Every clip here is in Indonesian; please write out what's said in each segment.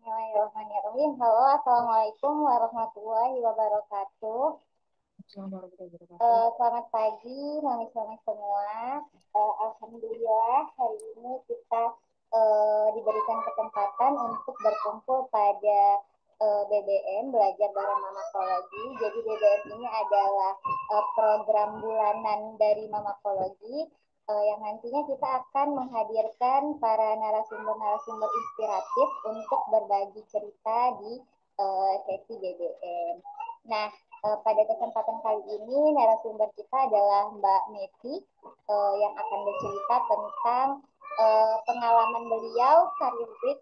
Bismillahirrahmanirrahim. Halo, Assalamualaikum warahmatullahi wabarakatuh. Selamat pagi, mami-mami semua. Alhamdulillah, hari ini kita diberikan kesempatan untuk berkumpul pada BBM, Belajar Bareng Mamakologi. Jadi BBM ini adalah program bulanan dari Mamakologi yang nantinya kita akan menghadirkan para narasumber-narasumber inspiratif untuk berbagi cerita di sesi BBM. Nah, pada kesempatan kali ini narasumber kita adalah Mbak Neti yang akan bercerita tentang pengalaman beliau karir break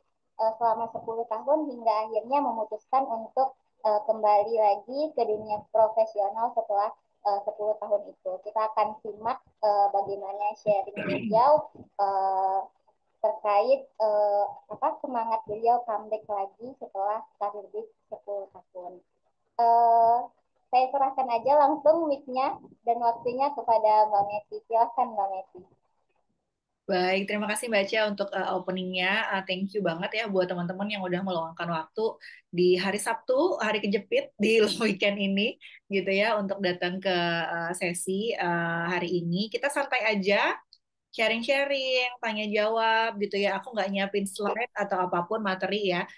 selama 10 tahun hingga akhirnya memutuskan untuk kembali lagi ke dunia profesional setelah 10 tahun itu. Kita akan simak bagaimana sharing beliau terkait semangat beliau comeback lagi setelah karir break 10 tahun. Eh, saya serahkan aja langsung mic-nya dan waktunya kepada Mbak Meti. Silakan Mbak Meti. Baik, terima kasih Mbak Cia untuk openingnya. Thank you banget ya buat teman-teman yang udah meluangkan waktu di hari Sabtu, hari kejepit di long weekend ini, gitu ya, untuk datang ke sesi hari ini. Kita santai aja, sharing-sharing, tanya jawab gitu ya. Aku nggak nyiapin slide atau apapun materi ya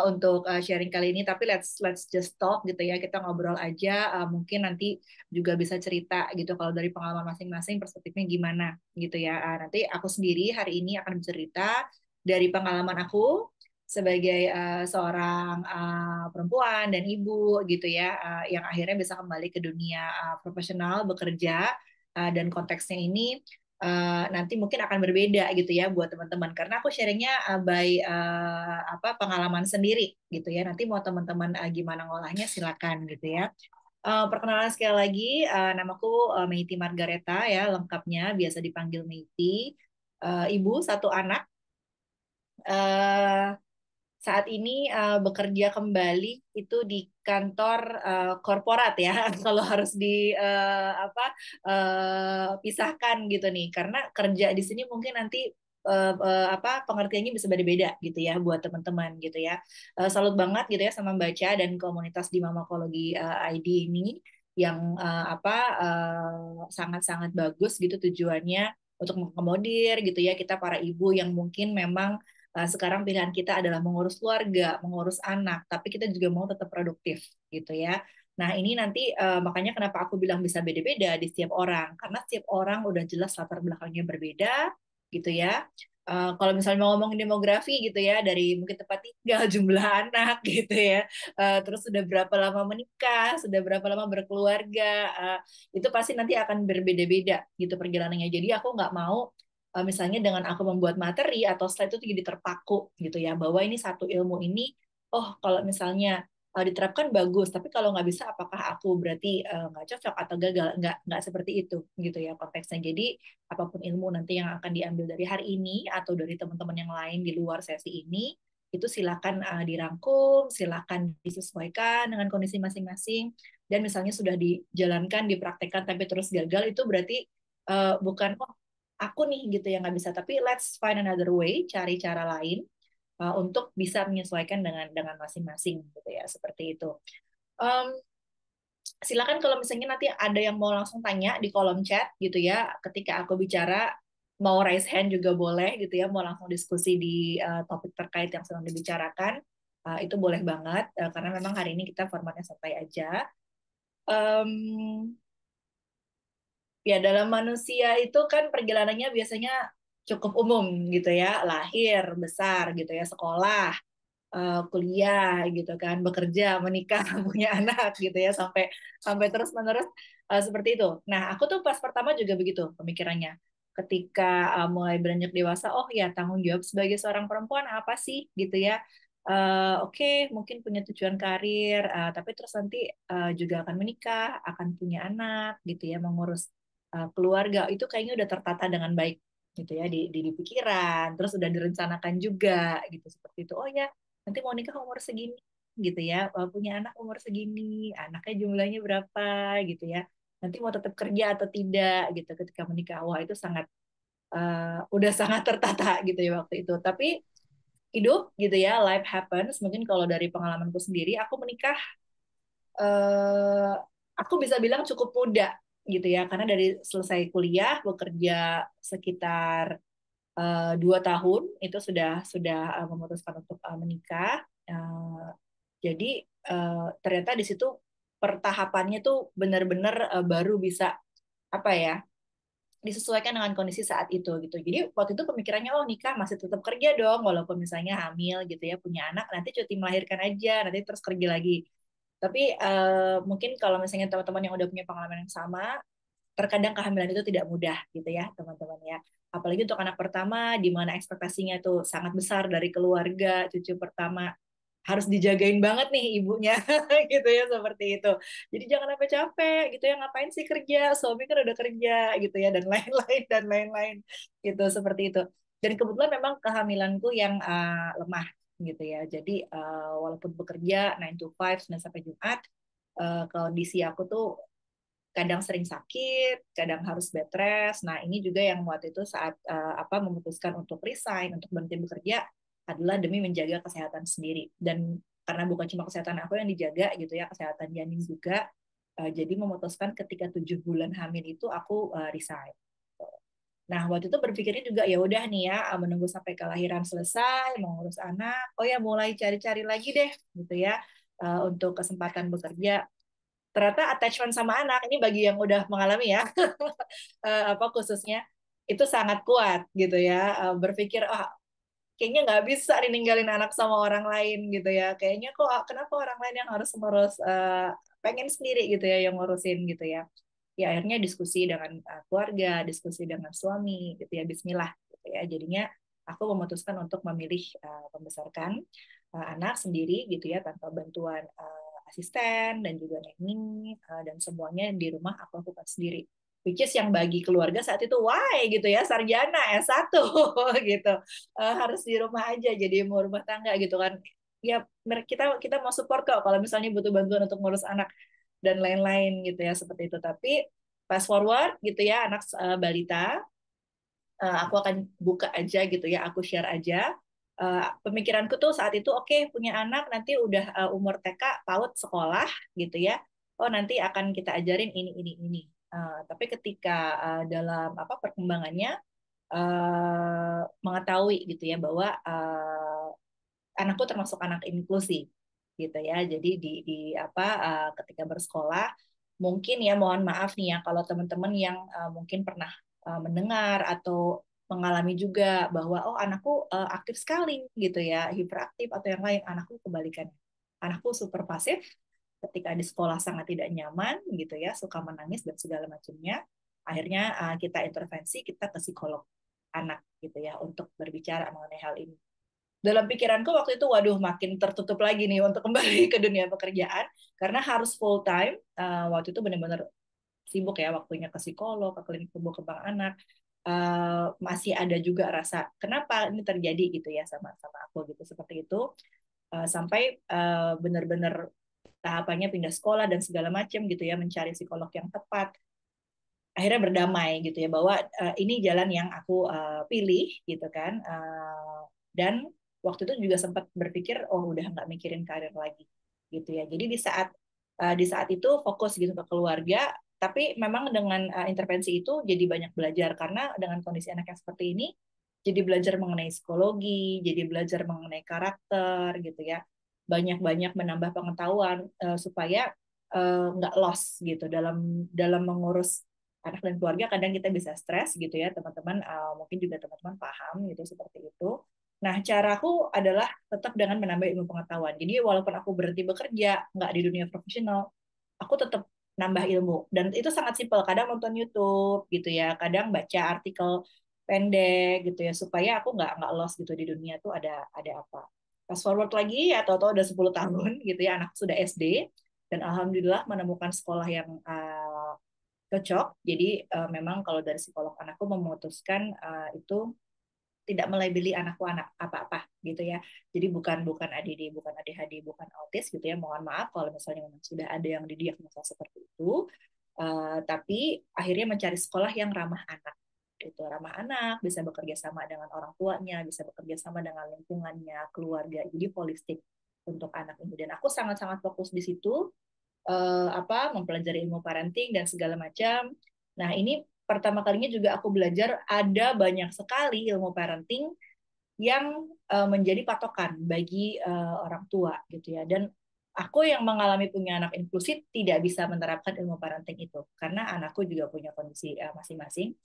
untuk sharing kali ini, tapi let's just talk gitu ya. Kita ngobrol aja. Mungkin nanti juga bisa cerita gitu kalau dari pengalaman masing-masing perspektifnya gimana gitu ya. Nanti aku sendiri hari ini akan bercerita dari pengalaman aku sebagai seorang perempuan dan ibu gitu ya, yang akhirnya bisa kembali ke dunia profesional bekerja, dan konteksnya ini nanti mungkin akan berbeda gitu ya buat teman-teman karena aku sharingnya by pengalaman sendiri gitu ya. Nanti mau teman-teman gimana ngolahnya silakan gitu ya. Perkenalan sekali lagi, namaku Meiti Margareta ya, lengkapnya biasa dipanggil Meiti. Ibu satu anak. eh Saat ini bekerja kembali itu di kantor korporat ya, kalau harus di pisahkan gitu nih, karena kerja di sini mungkin nanti pengertiannya bisa beda-beda gitu ya buat teman-teman gitu ya. Salut banget gitu ya sama Baca dan komunitas di Mamakologi ID ini yang sangat-sangat bagus gitu tujuannya untuk mengakomodir gitu ya kita para ibu yang mungkin memang sekarang pilihan kita adalah mengurus keluarga, mengurus anak, tapi kita juga mau tetap produktif gitu ya. Nah, ini nanti makanya kenapa aku bilang bisa beda-beda di setiap orang, karena setiap orang udah jelas latar belakangnya berbeda gitu ya. Kalau misalnya mau ngomongin demografi gitu ya, dari mungkin tempat tinggal, jumlah anak gitu ya, terus sudah berapa lama menikah, sudah berapa lama berkeluarga, itu pasti nanti akan berbeda-beda gitu perjalanannya. Jadi aku nggak mau misalnya dengan aku membuat materi atau slide itu jadi terpaku gitu ya, bahwa ini satu ilmu ini, oh kalau misalnya diterapkan bagus, tapi kalau nggak bisa apakah aku berarti nggak cocok atau gagal? Nggak seperti itu gitu ya konteksnya. Jadi apapun ilmu nanti yang akan diambil dari hari ini atau dari teman-teman yang lain di luar sesi ini, itu silakan dirangkum, silakan disesuaikan dengan kondisi masing-masing. Dan misalnya sudah dijalankan, dipraktekkan tapi terus gagal, itu berarti bukan aku nih gitu yang nggak bisa, tapi let's find another way, cari cara lain untuk bisa menyesuaikan dengan masing-masing gitu ya, seperti itu. um, Silakan kalau misalnya nanti ada yang mau langsung tanya di kolom chat gitu ya, ketika aku bicara mau raise hand juga boleh gitu ya, mau langsung diskusi di topik terkait yang sedang dibicarakan, itu boleh banget, karena memang hari ini kita formatnya santai aja. um, Ya, dalam manusia itu kan perjalanannya biasanya cukup umum gitu ya, lahir, besar gitu ya, sekolah, kuliah gitu kan, bekerja, menikah, punya anak gitu ya, sampai sampai terus-menerus seperti itu. Nah, aku tuh pas pertama juga begitu pemikirannya. Ketika mulai beranjak dewasa, oh ya tanggung jawab sebagai seorang perempuan apa sih gitu ya. Oke, mungkin punya tujuan karir, tapi terus nanti juga akan menikah, akan punya anak gitu ya, mengurus keluarga itu kayaknya udah tertata dengan baik gitu ya di pikiran, terus udah direncanakan juga gitu seperti itu. Oh ya, nanti mau nikah umur segini gitu ya, punya anak umur segini, anaknya jumlahnya berapa gitu ya, nanti mau tetap kerja atau tidak gitu ketika menikah. Wah itu sangat udah sangat tertata gitu ya waktu itu. Tapi hidup gitu ya, life happens. Mungkin kalau dari pengalamanku sendiri, aku menikah, eh, aku bisa bilang cukup muda gitu ya, karena dari selesai kuliah bekerja sekitar 2 tahun itu sudah memutuskan untuk menikah. Eh, jadi ternyata di situ pertahapannya tuh benar-benar baru bisa apa ya, disesuaikan dengan kondisi saat itu gitu. Jadi waktu itu pemikirannya, oh nikah masih tetap kerja dong, walaupun misalnya hamil gitu ya, punya anak, nanti cuti melahirkan aja, nanti terus kerja lagi. Tapi mungkin kalau misalnya teman-teman yang udah punya pengalaman yang sama, terkadang kehamilan itu tidak mudah gitu ya teman-teman ya. Apalagi untuk anak pertama, di mana ekspektasinya tuh sangat besar dari keluarga, cucu pertama harus dijagain banget nih ibunya gitu ya, seperti itu. Jadi jangan sampai capek gitu ya, ngapain sih kerja, suami kan udah kerja gitu ya, dan lain-lain dan lain-lain gitu, seperti itu. Dan kebetulan memang kehamilanku yang lemah gitu ya. Jadi walaupun bekerja 9 to 5 Senin sampai Jumat, kondisi aku tuh kadang sering sakit, kadang harus bed rest. Nah, ini juga yang waktu itu saat memutuskan untuk resign, untuk berhenti bekerja adalah demi menjaga kesehatan sendiri. Dan karena bukan cuma kesehatan aku yang dijaga gitu ya, kesehatan janin juga. Jadi memutuskan ketika 7 bulan hamil itu aku resign. Nah, waktu itu berpikirnya juga ya udah nih ya, menunggu sampai kelahiran selesai, mengurus anak. Oh ya, mulai cari-cari lagi deh gitu ya, untuk kesempatan bekerja. Ternyata attachment sama anak ini bagi yang udah mengalami ya, khususnya itu sangat kuat gitu ya. Berpikir, oh kayaknya nggak bisa nih ninggalin anak sama orang lain gitu ya, kayaknya kok kenapa orang lain yang harus ngurus, pengen sendiri gitu ya yang ngurusin gitu ya. Ya akhirnya diskusi dengan keluarga, diskusi dengan suami gitu ya, Bismillah gitu ya, jadinya aku memutuskan untuk memilih membesarkan anak sendiri gitu ya, tanpa bantuan asisten dan juga nanny, dan semuanya di rumah aku lakukan sendiri, which is yang bagi keluarga saat itu why gitu ya, sarjana S1 gitu. Harus di rumah aja jadi ibu rumah tangga gitu kan. Ya kita kita mau support kok kalau misalnya butuh bantuan untuk ngurus anak dan lain-lain gitu ya, seperti itu. Tapi fast forward gitu ya, anak balita, aku akan buka aja gitu ya, aku share aja. Pemikiranku tuh saat itu oke, punya anak nanti udah umur TK, PAUD, sekolah gitu ya. Oh nanti akan kita ajarin ini. Tapi ketika dalam perkembangannya, mengetahui gitu ya bahwa anakku termasuk anak inklusi gitu ya. Jadi ketika bersekolah, mungkin ya mohon maaf nih ya kalau teman-teman yang mungkin pernah mendengar atau mengalami juga bahwa oh anakku aktif sekali gitu ya, hiperaktif atau yang lain. Anakku kebalikannya, anakku super pasif, ketika di sekolah sangat tidak nyaman gitu ya, suka menangis dan segala macamnya. Akhirnya kita intervensi, kita ke psikolog anak gitu ya, untuk berbicara mengenai hal ini. Dalam pikiranku waktu itu, waduh makin tertutup lagi nih untuk kembali ke dunia pekerjaan, karena harus full time. Waktu itu benar-benar sibuk ya, waktunya ke psikolog, ke klinik tumbuh kembang anak. Masih ada juga rasa kenapa ini terjadi gitu ya sama sama aku gitu, seperti itu. Sampai benar-benar tahapannya pindah sekolah dan segala macam gitu ya, mencari psikolog yang tepat. Akhirnya berdamai gitu ya bahwa ini jalan yang aku pilih gitu kan. Dan waktu itu juga sempat berpikir oh udah nggak mikirin karir lagi gitu ya. Jadi di saat itu fokus gitu ke keluarga, tapi memang dengan intervensi itu jadi banyak belajar, karena dengan kondisi anak yang seperti ini jadi belajar mengenai psikologi, jadi belajar mengenai karakter gitu ya, banyak-banyak menambah pengetahuan supaya nggak lost gitu dalam dalam mengurus anak dan keluarga. Kadang kita bisa stres gitu ya teman-teman, mungkin juga teman-teman paham gitu, seperti itu. Nah, caraku adalah tetap dengan menambah ilmu pengetahuan. Jadi walaupun aku berhenti bekerja, nggak di dunia profesional, aku tetap nambah ilmu. Dan itu sangat simpel. Kadang nonton YouTube gitu ya, kadang baca artikel pendek gitu ya, supaya aku nggak lost gitu di dunia tuh ada apa. Fast forward lagi, atau udah 10 tahun gitu ya, anak sudah SD, dan alhamdulillah menemukan sekolah yang cocok. Jadi memang kalau dari psikolog anakku memutuskan itu tidak melabeli anakku anak apa-apa gitu ya. Jadi bukan bukan ADD, bukan ADHD, bukan autis gitu ya. Mohon maaf kalau misalnya memang sudah ada yang didiagnosa seperti itu. Tapi akhirnya mencari sekolah yang ramah anak. itu ramah anak, bisa bekerja sama dengan orang tuanya, bisa bekerja sama dengan lingkungannya, keluarga. Jadi holistik untuk anak ini. Dan aku sangat-sangat fokus di situ, mempelajari ilmu parenting dan segala macam. Nah, ini pertama kalinya juga aku belajar ada banyak sekali ilmu parenting yang menjadi patokan bagi orang tua gitu ya. Dan aku yang mengalami punya anak inklusif tidak bisa menerapkan ilmu parenting itu karena anakku juga punya kondisi masing-masing.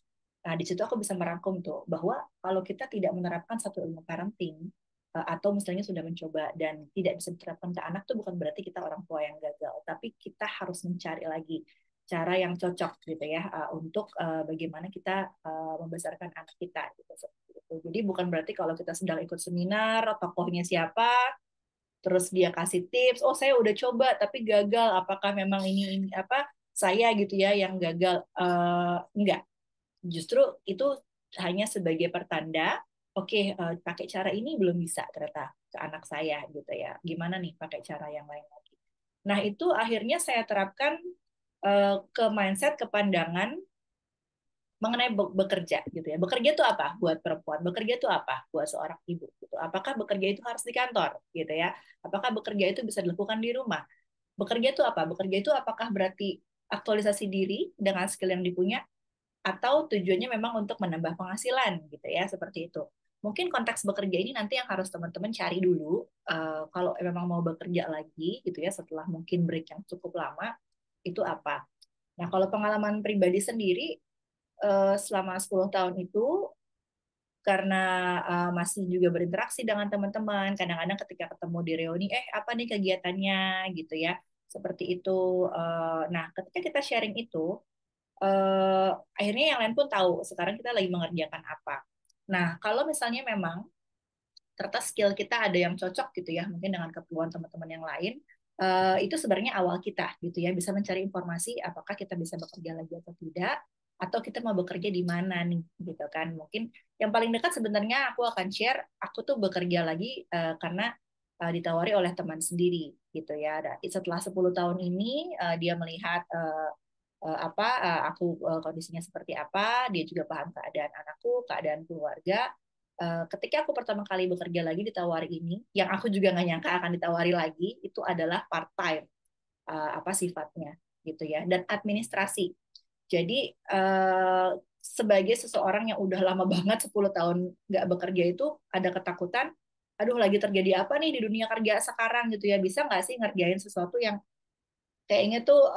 Nah, di situ aku bisa merangkum tuh bahwa kalau kita tidak menerapkan satu ilmu parenting atau misalnya sudah mencoba dan tidak bisa diterapkan ke anak tuh bukan berarti kita orang tua yang gagal, tapi kita harus mencari lagi cara yang cocok gitu ya untuk bagaimana kita membesarkan anak kita gitu. Jadi bukan berarti kalau kita sedang ikut seminar, tokohnya siapa, terus dia kasih tips, oh saya udah coba tapi gagal, apakah memang ini apa saya gitu ya yang gagal? Enggak, justru itu hanya sebagai pertanda. Oke, pakai cara ini belum bisa ternyata ke anak saya gitu ya. Gimana nih pakai cara yang lain lagi? Nah itu akhirnya saya terapkan ke mindset, ke pandangan mengenai bekerja gitu ya. Bekerja itu apa buat perempuan? Bekerja itu apa buat seorang ibu gitu. Apakah bekerja itu harus di kantor gitu ya? Apakah bekerja itu bisa dilakukan di rumah? Bekerja itu apa? Bekerja itu apakah berarti aktualisasi diri dengan skill yang dipunya atau tujuannya memang untuk menambah penghasilan gitu ya, seperti itu. Mungkin konteks bekerja ini nanti yang harus teman-teman cari dulu kalau memang mau bekerja lagi gitu ya setelah mungkin break yang cukup lama itu apa. Nah, kalau pengalaman pribadi sendiri selama 10 tahun itu karena masih juga berinteraksi dengan teman-teman, kadang-kadang ketika ketemu di reuni, apa nih kegiatannya gitu ya, seperti itu. Nah, ketika kita sharing itu, akhirnya yang lain pun tahu sekarang kita lagi mengerjakan apa. Nah, kalau misalnya memang ternyata skill kita ada yang cocok gitu ya, mungkin dengan keperluan teman-teman yang lain, itu sebenarnya awal kita gitu ya, bisa mencari informasi apakah kita bisa bekerja lagi atau tidak, atau kita mau bekerja di mana nih gitu kan. Mungkin yang paling dekat sebenarnya aku akan share, aku tuh bekerja lagi karena ditawari oleh teman sendiri gitu ya. Dan setelah 10 tahun ini dia melihat aku kondisinya seperti apa, dia juga paham keadaan anakku, keadaan keluarga. Ketika aku pertama kali bekerja lagi ditawari ini, yang aku juga nggak nyangka akan ditawari lagi, itu adalah part time, apa sifatnya gitu ya, dan administrasi. Jadi sebagai seseorang yang udah lama banget 10 tahun nggak bekerja itu ada ketakutan, aduh lagi terjadi apa nih di dunia kerja sekarang gitu ya, bisa nggak sih ngerjain sesuatu yang kayaknya tuh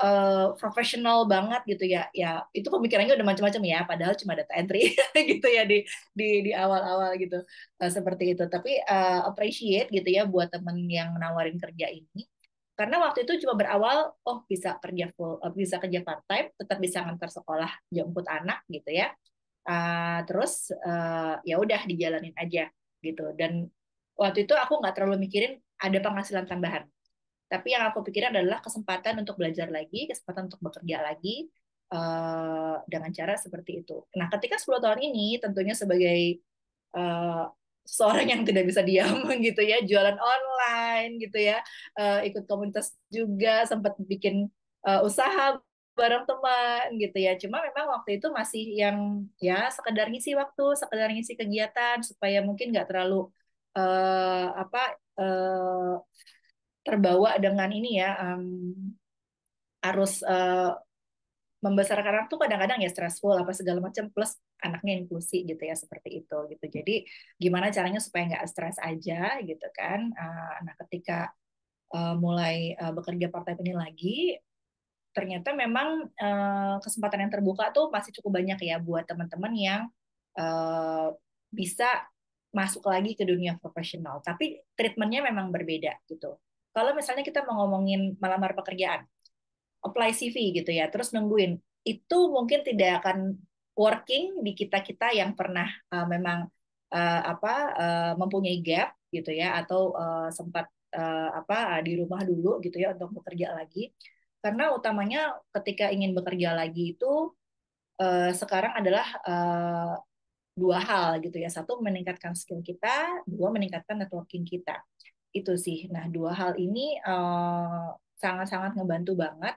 profesional banget gitu ya. Ya itu pemikirannya udah macam-macam ya, padahal cuma data entry gitu ya di awal-awal gitu. Seperti itu. Tapi appreciate gitu ya buat temen yang nawarin kerja ini. Karena waktu itu cuma berawal, oh bisa kerja full, bisa kerja part time, tetap bisa ngantar sekolah, jemput anak gitu ya. Terus ya udah dijalanin aja gitu. Dan waktu itu aku nggak terlalu mikirin ada penghasilan tambahan, tapi yang aku pikir adalah kesempatan untuk belajar lagi, kesempatan untuk bekerja lagi dengan cara seperti itu. Nah, ketika 10 tahun ini tentunya sebagai uh, seorang yang tidak bisa diam gitu ya, jualan online gitu ya, ikut komunitas juga, sempat bikin usaha bareng teman gitu ya. Cuma memang waktu itu masih yang ya sekedar ngisi waktu, sekedar ngisi kegiatan supaya mungkin nggak terlalu terbawa dengan ini ya arus membesarkan anak tuh kadang-kadang ya stressful apa segala macam plus anaknya inklusi gitu ya seperti itu gitu. Jadi gimana caranya supaya nggak stres aja gitu kan. Nah ketika mulai bekerja part time ini lagi ternyata memang kesempatan yang terbuka tuh masih cukup banyak ya buat teman-teman yang bisa masuk lagi ke dunia profesional. Tapi treatmentnya memang berbeda gitu. Kalau misalnya kita mau ngomongin melamar pekerjaan, apply CV gitu ya, terus nungguin, itu mungkin tidak akan working di kita-kita yang pernah memang mempunyai gap gitu ya, atau sempat di rumah dulu gitu ya untuk bekerja lagi. Karena utamanya ketika ingin bekerja lagi itu sekarang adalah dua hal gitu ya. Satu meningkatkan skill kita, dua meningkatkan networking kita. Itu sih. Nah, dua hal ini sangat-sangat ngebantu banget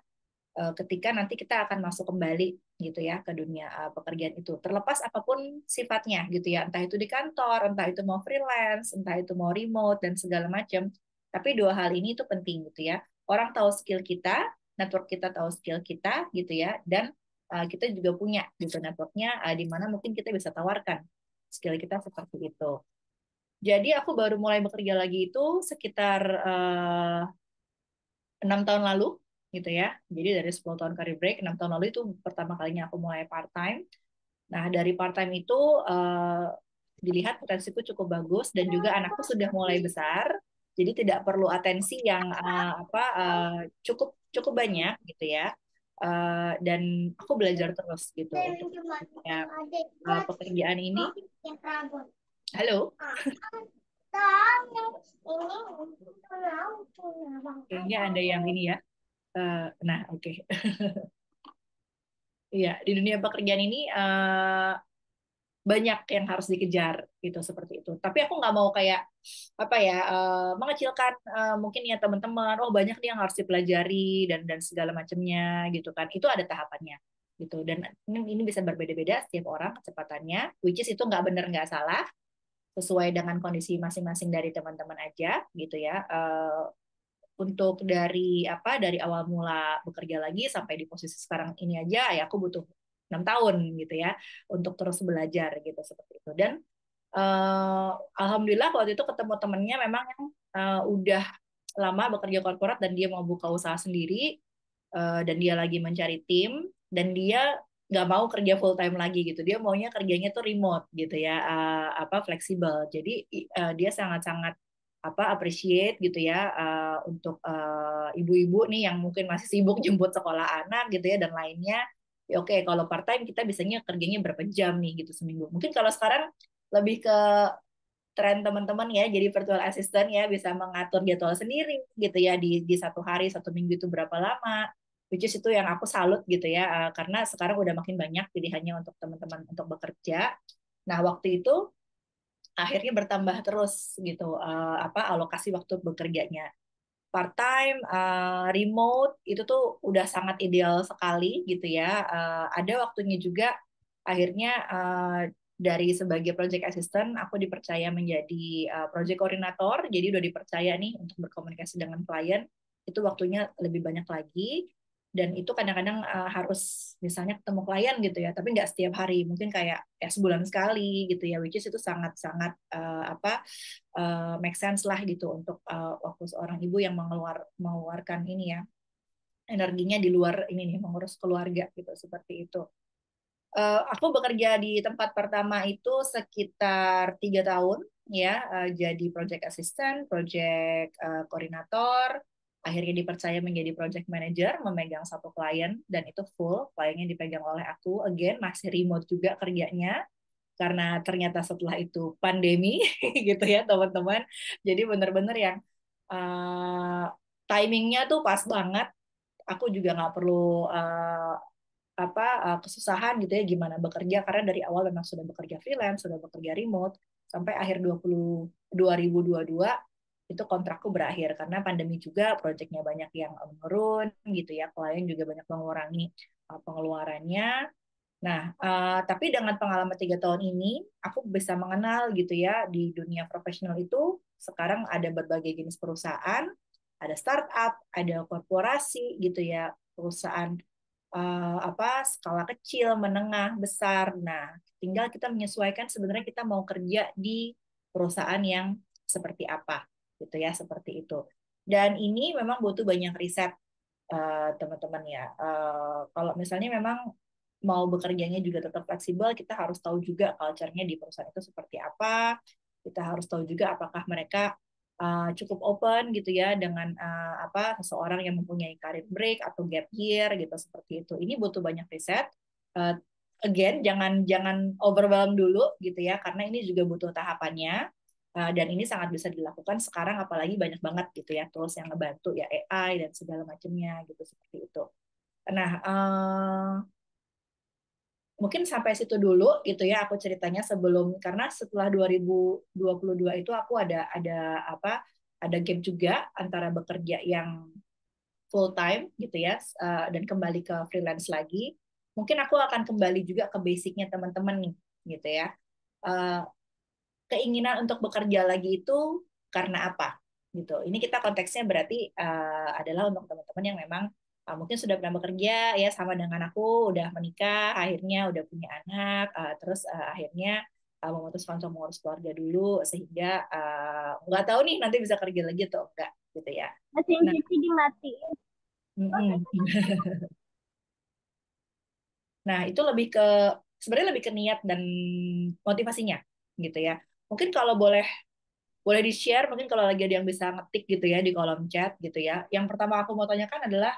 ketika nanti kita akan masuk kembali gitu ya ke dunia pekerjaan itu, terlepas apapun sifatnya gitu ya, entah itu di kantor, entah itu mau freelance, entah itu mau remote dan segala macam. Tapi dua hal ini itu penting gitu ya, orang tahu skill kita, network kita tahu skill kita gitu ya, dan kita juga punya gitu networknya di mana mungkin kita bisa tawarkan skill kita seperti itu. Jadi aku baru mulai bekerja lagi itu sekitar 6 tahun lalu gitu ya. Jadi dari 10 tahun career break, 6 tahun lalu itu pertama kalinya aku mulai part time. Nah, dari part time itu dilihat potensiku cukup bagus dan juga anakku sudah mulai besar. Jadi tidak perlu atensi yang cukup cukup banyak gitu ya. Dan aku belajar terus gitu untuk ya, pekerjaan ini. Halo, kayaknya ada yang ini ya. Nah, oke. Iya, di dunia pekerjaan ini banyak yang harus dikejar gitu seperti itu. Tapi aku nggak mau kayak apa ya mengecilkan mungkin ya teman-teman. Oh banyak nih yang harus dipelajari dan segala macamnya gitu kan. Itu ada tahapannya gitu. Dan ini bisa berbeda-beda setiap orang kecepatannya. Which is itu nggak benar nggak salah, sesuai dengan kondisi masing-masing dari teman-teman aja gitu ya. Untuk dari awal mula bekerja lagi sampai di posisi sekarang ini aja ya aku butuh 6 tahun gitu ya untuk terus belajar gitu seperti itu. Dan alhamdulillah waktu itu ketemu temennya memang yang udah lama bekerja korporat dan dia mau buka usaha sendiri, dan dia lagi mencari tim dan dia nggak mau kerja full time lagi gitu, dia maunya kerjanya tuh remote gitu ya, fleksibel. Jadi dia sangat-sangat appreciate gitu ya, untuk ibu-ibu nih yang mungkin masih sibuk jemput sekolah anak gitu ya dan lainnya. Ya oke, kalau part time kita biasanya kerjanya berapa jam nih gitu seminggu. Mungkin kalau sekarang lebih ke tren teman-teman ya, jadi virtual assistant ya bisa mengatur jadwal sendiri gitu ya, di satu hari satu minggu itu berapa lama, which is itu yang aku salut gitu ya, karena sekarang udah makin banyak pilihannya untuk teman-teman untuk bekerja. Nah waktu itu akhirnya bertambah terus gitu alokasi waktu bekerjanya, part time, remote itu tuh udah sangat ideal sekali gitu ya. Ada waktunya juga akhirnya dari sebagai project assistant aku dipercaya menjadi project coordinator, jadi udah dipercaya nih untuk berkomunikasi dengan klien, itu waktunya lebih banyak lagi. Dan itu kadang-kadang harus misalnya ketemu klien gitu ya, tapi nggak setiap hari, mungkin kayak ya sebulan sekali gitu ya, which is itu sangat-sangat make sense lah gitu untuk waktu seorang ibu yang mengeluarkan ini ya energinya di luar ini nih mengurus keluarga gitu seperti itu. Aku bekerja di tempat pertama itu sekitar 3 tahun ya, jadi project assistant, project koordinator, akhirnya dipercaya menjadi project manager, memegang satu klien dan itu full kliennya dipegang oleh aku. Again masih remote juga kerjanya karena ternyata setelah itu pandemi gitu ya teman-teman. Jadi benar-benar yang uh, timingnya tuh pas banget. Aku juga nggak perlu kesusahan gitu ya gimana bekerja karena dari awal memang sudah bekerja freelance, sudah bekerja remote sampai akhir 2022 itu kontrakku berakhir karena pandemi juga, proyeknya banyak yang menurun gitu ya, klien juga banyak mengurangi pengeluarannya. Nah, tapi dengan pengalaman 3 tahun ini, aku bisa mengenal gitu ya di dunia profesional itu sekarang ada berbagai jenis perusahaan, ada startup, ada korporasi gitu ya, perusahaan skala kecil, menengah, besar. Nah, tinggal kita menyesuaikan sebenarnya kita mau kerja di perusahaan yang seperti apa gitu ya, seperti itu. Dan ini memang butuh banyak riset teman-teman ya. Kalau misalnya memang mau bekerjanya juga tetap fleksibel, kita harus tahu juga culture-nya di perusahaan itu seperti apa. Kita harus tahu juga apakah mereka cukup open gitu ya dengan seseorang yang mempunyai career break atau gap year gitu seperti itu. Ini butuh banyak riset. Uh, Again, jangan jangan overwhelm dulu gitu ya, karena ini juga butuh tahapannya. Dan ini sangat bisa dilakukan sekarang apalagi banyak banget gitu ya tools yang ngebantu ya, AI dan segala macamnya gitu seperti itu. Nah, mungkin sampai situ dulu gitu ya aku ceritanya, sebelum karena setelah 2022 itu aku ada gap juga antara bekerja yang full time gitu ya, dan kembali ke freelance lagi, mungkin aku akan kembali juga ke basicnya teman-teman nih gitu ya. Eh, Keinginan untuk bekerja lagi itu karena apa gitu. Ini kita konteksnya berarti adalah untuk teman-teman yang memang mungkin sudah pernah bekerja ya sama dengan aku, udah menikah, akhirnya udah punya anak, terus akhirnya memutuskan untuk mengurus keluarga dulu sehingga nggak tahu nih nanti bisa kerja lagi atau enggak gitu ya. Mesin Nah, cuci dimatiin. mm-mm. Nah itu lebih ke sebenarnya lebih ke niat dan motivasinya gitu ya. Mungkin kalau boleh boleh di-share mungkin kalau lagi ada yang bisa ngetik gitu ya di kolom chat gitu ya. Yang pertama aku mau tanyakan adalah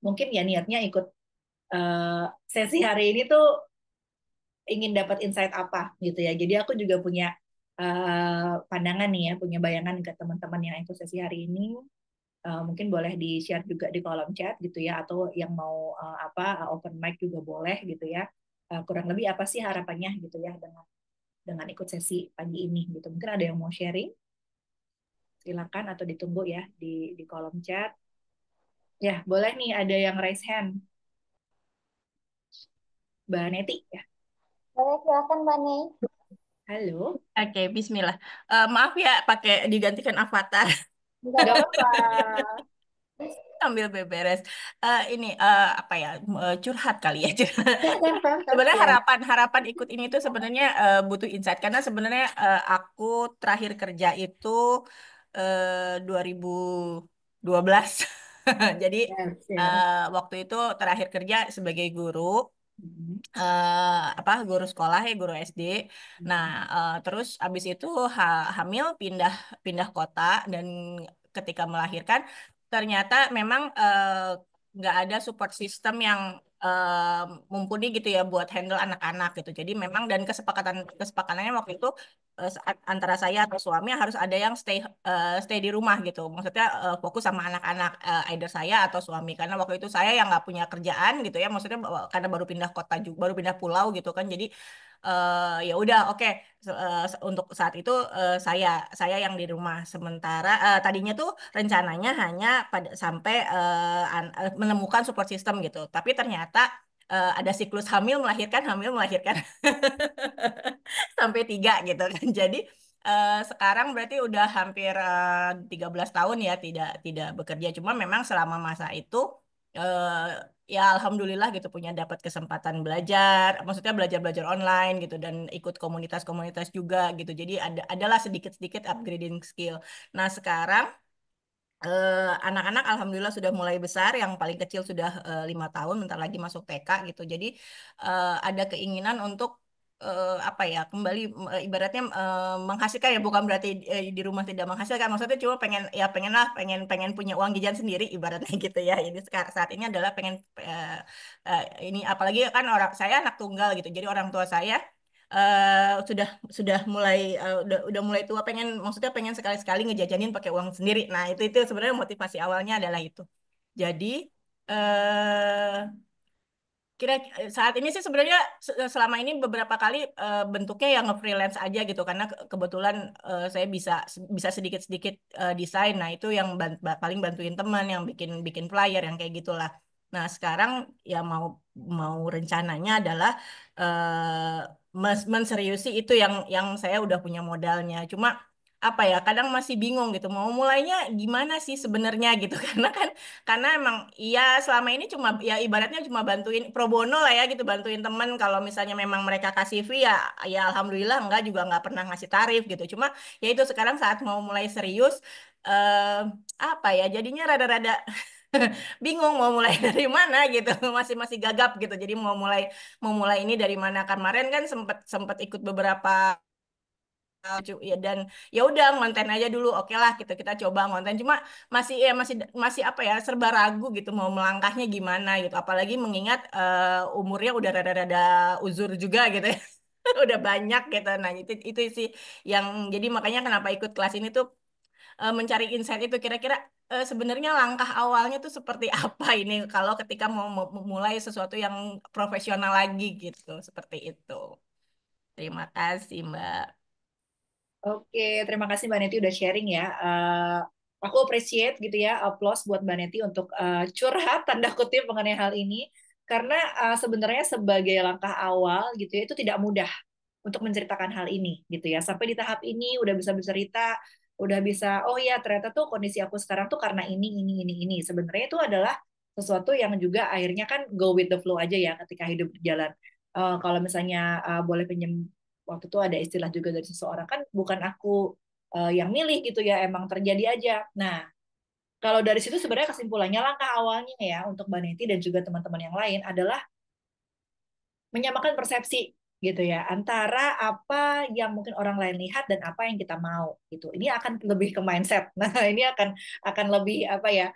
mungkin ya niatnya ikut sesi hari ini tuh ingin dapat insight apa gitu ya. Jadi aku juga punya pandangan nih ya, punya bayangan ke teman-teman yang ikut sesi hari ini. Mungkin boleh di-share juga di kolom chat gitu ya, atau yang mau apa open mic juga boleh gitu ya. Kurang lebih apa sih harapannya gitu ya dengan ikut sesi pagi ini gitu. Mungkin ada yang mau sharing, silakan atau ditunggu ya di kolom chat. Ya, boleh nih ada yang raise hand. Mbak Neti ya. Boleh silakan Mbak Nei. Halo. Oke, Bismillah. Maaf ya, pakai digantikan avatar Nggak Gak apa-apa. apa-apa. sambil beberes. Ini apa ya, curhat kali ya. Sebenarnya Ya. harapan ikut ini tuh sebenarnya butuh insight karena sebenarnya aku terakhir kerja itu 2012. Jadi Yes, yes. waktu itu terakhir kerja sebagai guru. Mhm. Apa guru sekolah ya guru SD. Nah, Mhm. terus abis itu hamil pindah pindah kota dan ketika melahirkan ternyata memang nggak ada support system yang mumpuni gitu ya buat handle anak-anak gitu. Jadi memang dan kesepakatannya waktu itu antara saya atau suami harus ada yang stay di rumah gitu. Maksudnya fokus sama anak-anak either saya atau suami karena waktu itu saya yang nggak punya kerjaan gitu ya. Maksudnya karena baru pindah kota juga, baru pindah pulau gitu kan. Jadi ya udah oke. Untuk saat itu saya yang di rumah. Sementara tadinya tuh rencananya hanya pada sampai menemukan support system gitu. Tapi ternyata ada siklus hamil melahirkan sampai 3 gitu kan. Jadi sekarang berarti udah hampir 13 tahun ya tidak tidak bekerja. Cuma memang selama masa itu eh, ya alhamdulillah gitu punya dapat kesempatan belajar, maksudnya belajar-belajar online gitu dan ikut komunitas-komunitas juga gitu. Jadi adalah sedikit-sedikit upgrading skill. Nah, sekarang anak-anak alhamdulillah sudah mulai besar, yang paling kecil sudah 5 tahun, bentar lagi masuk TK gitu. Jadi ada keinginan untuk apa ya kembali ibaratnya menghasilkan ya bukan berarti di rumah tidak menghasilkan, maksudnya cuma pengen ya pengen lah pengen pengen punya uang jajan sendiri ibaratnya gitu ya. Ini saat ini adalah pengen ini apalagi kan orang saya anak tunggal gitu, jadi orang tua saya sudah mulai udah mulai tua pengen maksudnya pengen sekali-sekali ngejajanin pakai uang sendiri. Nah, itu sebenarnya motivasi awalnya adalah itu. Jadi eh kira saat ini sih sebenarnya selama ini beberapa kali bentuknya yang nge-freelance aja gitu karena kebetulan saya bisa bisa sedikit-sedikit desain. Nah, itu yang paling bantuin teman yang bikin bikin flyer yang kayak gitulah. Nah, sekarang ya mau mau rencananya adalah menseriusi itu yang saya udah punya modalnya. Cuma apa ya kadang masih bingung gitu mau mulainya gimana sih sebenarnya gitu karena emang iya selama ini cuma ya ibaratnya cuma bantuin pro bono lah ya gitu bantuin temen kalau misalnya memang mereka kasih fee ya ya alhamdulillah enggak juga nggak pernah ngasih tarif gitu cuma ya itu sekarang saat mau mulai serius eh apa ya jadinya rada-rada bingung mau mulai dari mana gitu masih masih gagap gitu jadi mau mulai ini dari mana kemarin kan sempat sempat ikut beberapa ya dan ya udah ngonten aja dulu oke lah kita coba ngonten cuma masih masih apa ya serba ragu gitu mau melangkahnya gimana gitu apalagi mengingat umurnya udah rada-rada uzur juga gitu ya udah banyak gitu nah itu sih yang jadi makanya kenapa ikut kelas ini tuh mencari insight itu kira-kira sebenarnya langkah awalnya tuh seperti apa ini kalau ketika mau memulai sesuatu yang profesional lagi gitu seperti itu terima kasih Mbak. Oke, terima kasih Mbak Neti udah sharing ya. aku appreciate gitu ya, applause buat Mbak Neti untuk curhat tanda kutip mengenai hal ini, karena sebenarnya sebagai langkah awal gitu ya itu tidak mudah untuk menceritakan hal ini gitu ya. Sampai di tahap ini udah bisa bercerita, udah bisa oh ya ternyata tuh kondisi aku sekarang tuh karena ini. Sebenarnya itu adalah sesuatu yang juga akhirnya kan go with the flow aja ya ketika hidup berjalan. Kalau misalnya boleh pinjam waktu itu ada istilah juga dari seseorang kan bukan aku yang milih gitu ya, emang terjadi aja. Nah, kalau dari situ sebenarnya kesimpulannya langkah awalnya ya untuk Mbak Neti dan juga teman-teman yang lain adalah menyamakan persepsi gitu ya antara apa yang mungkin orang lain lihat dan apa yang kita mau gitu. Ini akan lebih ke mindset. Nah, ini akan lebih apa ya?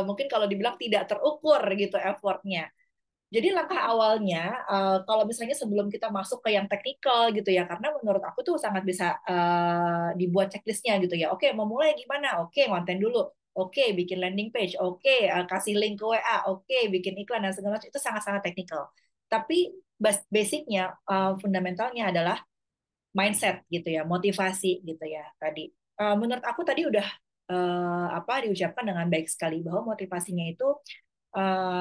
Mungkin kalau dibilang tidak terukur gitu effortnya. Jadi langkah awalnya, kalau misalnya sebelum kita masuk ke yang teknikal gitu ya, karena menurut aku tuh sangat bisa dibuat checklistnya gitu ya. Oke, mau mulai gimana? Oke, konten dulu. Oke, bikin landing page. Oke, kasih link ke WA. Oke, bikin iklan dan segala macam itu sangat-sangat teknikal. Tapi basicnya, fundamentalnya adalah mindset gitu ya, motivasi gitu ya tadi. Menurut aku tadi udah apa diucapkan dengan baik sekali bahwa motivasinya itu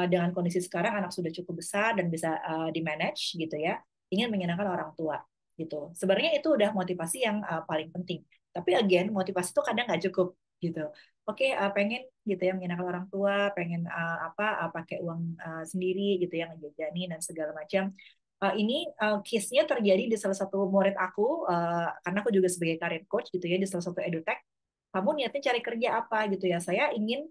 dengan kondisi sekarang anak sudah cukup besar dan bisa di-manage gitu ya, ingin menyenangkan orang tua gitu. Sebenarnya itu udah motivasi yang paling penting. Tapi again, motivasi itu kadang nggak cukup gitu. Oke, pengen gitu ya menyenangkan orang tua, pengen pakai uang sendiri gitu ya ngejajani dan segala macam. Ini case-nya terjadi di salah satu murid aku, karena aku juga sebagai career coach gitu ya di salah satu edutech. Kamu niatnya cari kerja apa gitu ya? Saya ingin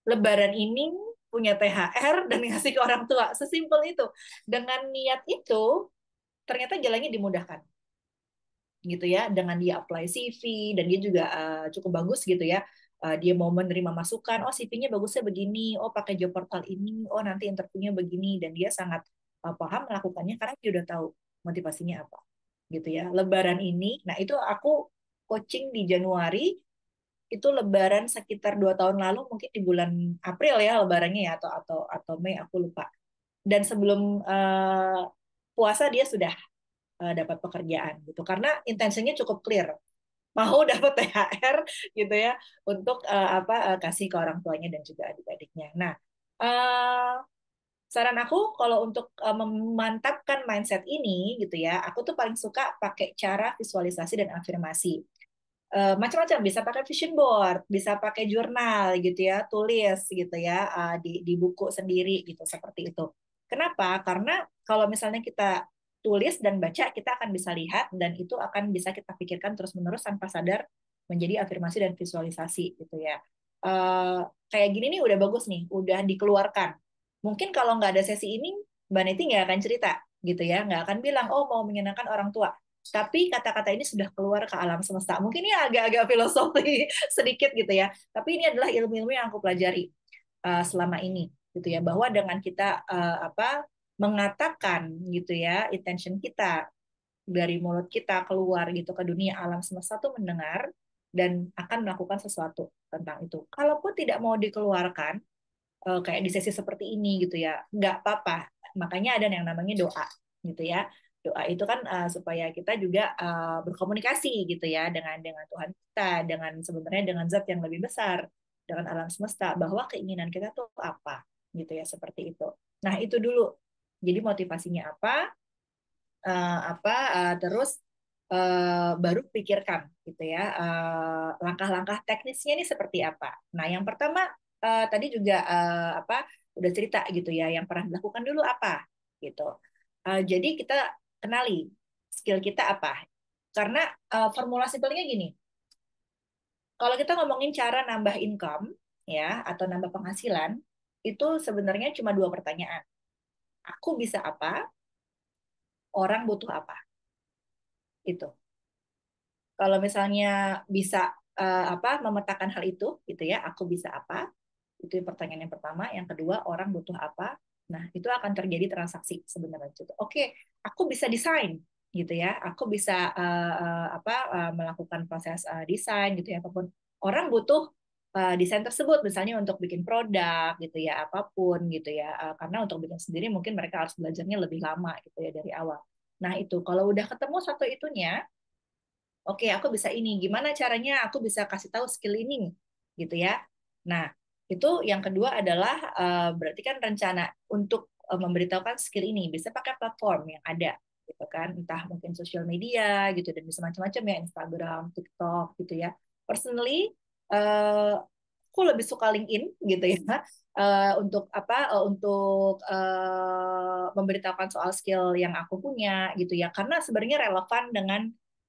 Lebaran ini punya THR dan ngasih ke orang tua. Sesimpel itu. Dengan niat itu, ternyata jalannya dimudahkan. Gitu ya, dengan dia apply CV, dan dia juga cukup bagus gitu ya. Dia mau menerima masukan, oh CV-nya bagusnya begini, oh pakai job portal ini, oh nanti interviewnya begini, dan dia sangat paham melakukannya karena dia udah tahu motivasinya apa. Gitu ya. Lebaran ini, nah itu aku coaching di Januari, itu Lebaran sekitar 2 tahun lalu mungkin di bulan April ya Lebarannya ya atau Mei aku lupa. Dan sebelum puasa dia sudah dapat pekerjaan gitu karena intensinya cukup clear mau dapat THR gitu ya untuk kasih ke orang tuanya dan juga adik-adiknya. Nah, uh, saran aku kalau untuk memantapkan mindset ini gitu ya, aku tuh paling suka pakai cara visualisasi dan afirmasi. Macam-macam bisa pakai vision board, bisa pakai jurnal gitu ya, tulis gitu ya di buku sendiri gitu seperti itu. Kenapa? Karena kalau misalnya kita tulis dan baca, kita akan bisa lihat dan itu akan bisa kita pikirkan terus-menerus tanpa sadar menjadi afirmasi dan visualisasi gitu ya. Eh, Kayak gini nih udah bagus nih, udah dikeluarkan. Mungkin kalau nggak ada sesi ini, Mbak Neti nggak akan cerita gitu ya, nggak akan bilang, oh mau menyenangkan orang tua tapi kata-kata ini sudah keluar ke alam semesta. Mungkin ini agak-agak filosofi sedikit gitu ya, tapi ini adalah ilmu-ilmu yang aku pelajari selama ini gitu ya, bahwa dengan kita mengatakan gitu ya intention kita dari mulut kita keluar gitu ke dunia, alam semesta tuh mendengar dan akan melakukan sesuatu tentang itu. Kalaupun tidak mau dikeluarkan kayak di sesi seperti ini gitu ya, nggak apa-apa. Makanya ada yang namanya doa gitu ya. Doa itu kan supaya kita juga berkomunikasi gitu ya dengan Tuhan kita, dengan sebenarnya dengan zat yang lebih besar, dengan alam semesta bahwa keinginan kita tuh apa gitu ya seperti itu. Nah, itu dulu. Jadi motivasinya apa? Terus baru pikirkan gitu ya langkah-langkah teknisnya ini seperti apa. Nah, yang pertama tadi juga udah cerita gitu ya, yang pernah dilakukan dulu apa gitu. Jadi kita kenali skill kita apa. Karena formula simpelnya gini, kalau kita ngomongin cara nambah income ya atau nambah penghasilan, itu sebenarnya cuma 2 pertanyaan. Aku bisa apa? Orang butuh apa? Itu. Kalau misalnya bisa memetakan hal itu gitu ya, aku bisa apa? Itu pertanyaan yang pertama. Yang kedua, orang butuh apa? Nah, itu akan terjadi transaksi sebenarnya itu. Oke, aku bisa desain gitu ya. Aku bisa melakukan proses desain gitu ya apapun. Orang butuh desain tersebut misalnya untuk bikin produk gitu ya, apapun gitu ya. Karena untuk bikin sendiri mungkin mereka harus belajarnya lebih lama gitu ya dari awal. Nah, itu kalau udah ketemu satu itunya, oke, aku bisa ini. Gimana caranya aku bisa kasih tahu skill ini? gitu ya. Nah, itu yang kedua adalah berarti kan rencana untuk memberitahukan skill ini bisa pakai platform yang ada gitu kan, entah mungkin sosial media gitu dan bisa macam-macam ya, Instagram, TikTok gitu ya. Personally, aku lebih suka LinkedIn gitu ya, untuk apa? Untuk memberitahukan soal skill yang aku punya gitu ya, karena sebenarnya relevan dengan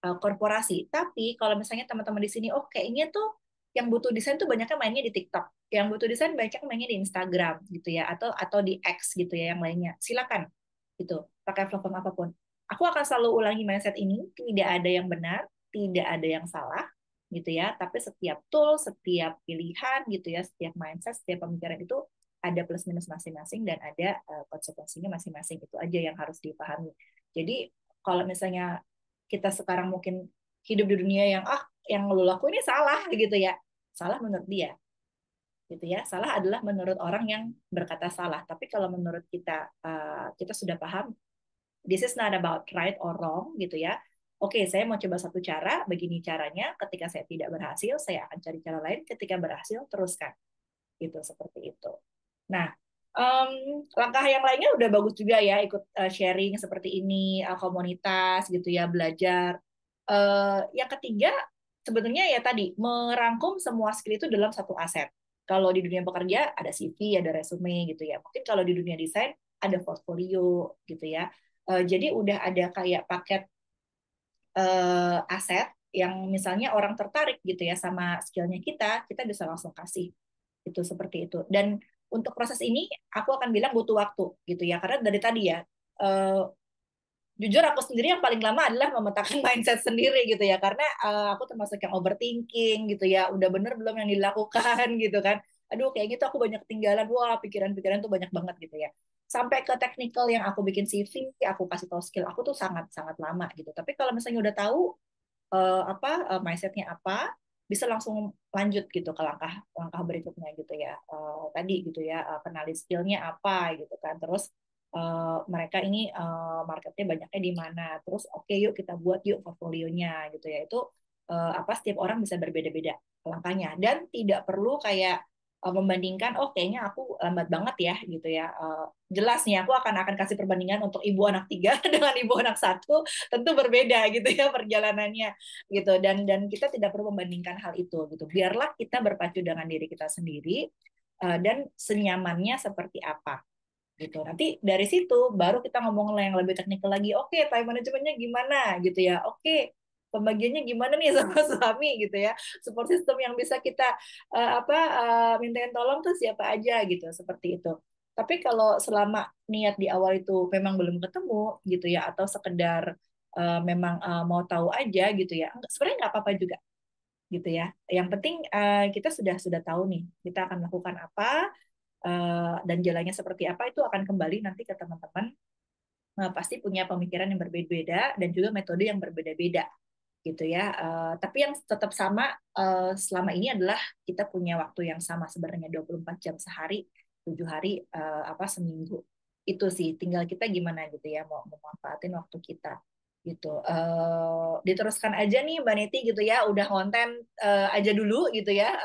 korporasi. Tapi kalau misalnya teman-teman di sini, oh kayaknya tuh yang butuh desain tuh banyaknya mainnya di TikTok, yang butuh desain banyaknya mainnya di Instagram gitu ya, atau di X gitu ya yang lainnya. Silakan gitu, pakai platform apapun. Aku akan selalu ulangi mindset ini, tidak ada yang benar, tidak ada yang salah gitu ya, tapi setiap tool, setiap pilihan gitu ya, setiap mindset, setiap pemikiran itu ada plus minus masing-masing dan ada konsekuensinya masing-masing. Itu aja yang harus dipahami. Jadi kalau misalnya kita sekarang mungkin hidup di dunia yang yang lo lakuin ini salah gitu ya, salah menurut dia gitu ya, salah adalah menurut orang yang berkata salah. Tapi kalau menurut kita, kita sudah paham this is not about right or wrong gitu ya. Oke, saya mau coba satu cara, begini caranya. Ketika saya tidak berhasil, saya akan cari cara lain. Ketika berhasil, teruskan. Gitu, seperti itu. Nah, langkah yang lainnya udah bagus juga ya, ikut sharing seperti ini, komunitas gitu ya, belajar. Yang ketiga, sebenarnya ya tadi, merangkum semua skill itu dalam satu aset. Kalau di dunia bekerja, ada CV, ada resume gitu ya. Mungkin kalau di dunia desain, ada portfolio gitu ya. Jadi udah ada kayak paket aset yang misalnya orang tertarik gitu ya sama skillnya kita bisa langsung kasih itu seperti itu. Dan untuk proses ini aku akan bilang butuh waktu gitu ya, karena dari tadi ya, eh, jujur aku sendiri yang paling lama adalah memetakan mindset sendiri gitu ya, karena aku termasuk yang overthinking gitu ya, udah bener belum yang dilakukan gitu kan, aduh kayak gitu aku banyak ketinggalan, wah pikiran-pikiran tuh banyak banget gitu ya, sampai ke technical yang aku bikin CV, aku kasih tahu skill aku tuh sangat sangat lama gitu. Tapi kalau misalnya udah tahu mindsetnya apa, bisa langsung lanjut gitu ke langkah berikutnya gitu ya. Tadi gitu ya, kenali skillnya apa gitu kan, terus mereka ini marketnya banyaknya di mana, terus oke yuk kita buat yuk portfolionya gitu ya. Itu apa, setiap orang bisa berbeda-beda langkahnya dan tidak perlu kayak membandingkan, oh kayaknya aku lambat banget ya gitu ya. Jelas nih aku akan kasih perbandingan untuk ibu anak tiga dengan ibu anak satu, tentu berbeda gitu ya perjalanannya gitu, dan kita tidak perlu membandingkan hal itu gitu, biarlah kita berpacu dengan diri kita sendiri, dan senyamannya seperti apa gitu. Nanti dari situ baru kita ngomong yang lebih teknikal lagi, oke time manajemennya gimana gitu ya, oke pembagiannya gimana nih sama suami gitu ya, support system yang bisa kita mintain tolong tuh siapa aja gitu, seperti itu. Tapi kalau selama niat di awal itu memang belum ketemu gitu ya, atau sekedar memang mau tahu aja gitu ya, sebenarnya nggak apa-apa juga gitu ya. Yang penting kita sudah tahu nih kita akan melakukan apa, dan jalannya seperti apa, itu akan kembali nanti ke teman-teman. Pasti punya pemikiran yang berbeda-beda dan juga metode yang berbeda-beda gitu ya. Tapi yang tetap sama selama ini adalah kita punya waktu yang sama sebenarnya, 24 jam sehari, 7 hari seminggu. Itu sih tinggal kita gimana gitu ya, mau memanfaatin waktu kita gitu. Diteruskan aja nih Mbak Neti gitu ya, udah konten aja dulu gitu ya.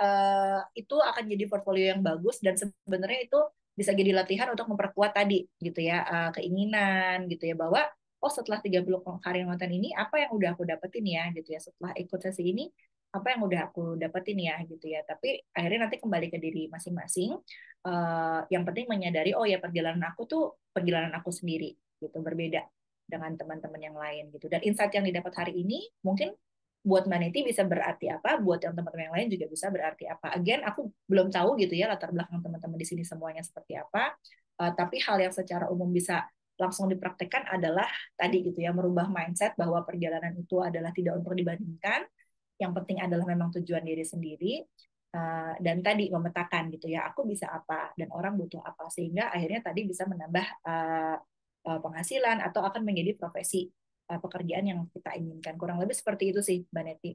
Itu akan jadi portfolio yang bagus dan sebenarnya itu bisa jadi latihan untuk memperkuat tadi gitu ya, keinginan gitu ya, bahwa oh setelah 30 hari konten ini apa yang udah aku dapetin ya gitu ya, setelah ikut sesi ini apa yang udah aku dapetin ya gitu ya. Tapi akhirnya nanti kembali ke diri masing-masing. Yang penting menyadari oh ya perjalanan aku tuh perjalanan aku sendiri gitu, berbeda dengan teman-teman yang lain gitu. Dan insight yang didapat hari ini mungkin buat Mbak Neti bisa berarti apa, buat yang teman-teman yang lain juga bisa berarti apa. Again, aku belum tahu gitu ya latar belakang teman-teman di sini semuanya seperti apa. Tapi hal yang secara umum bisa langsung dipraktekkan adalah tadi gitu ya, merubah mindset bahwa perjalanan itu adalah tidak untuk dibandingkan. Yang penting adalah memang tujuan diri sendiri. Dan tadi memetakan gitu ya, aku bisa apa dan orang butuh apa, sehingga akhirnya tadi bisa menambah penghasilan atau akan menjadi profesi pekerjaan yang kita inginkan. Kurang lebih seperti itu sih, Mbak Neti.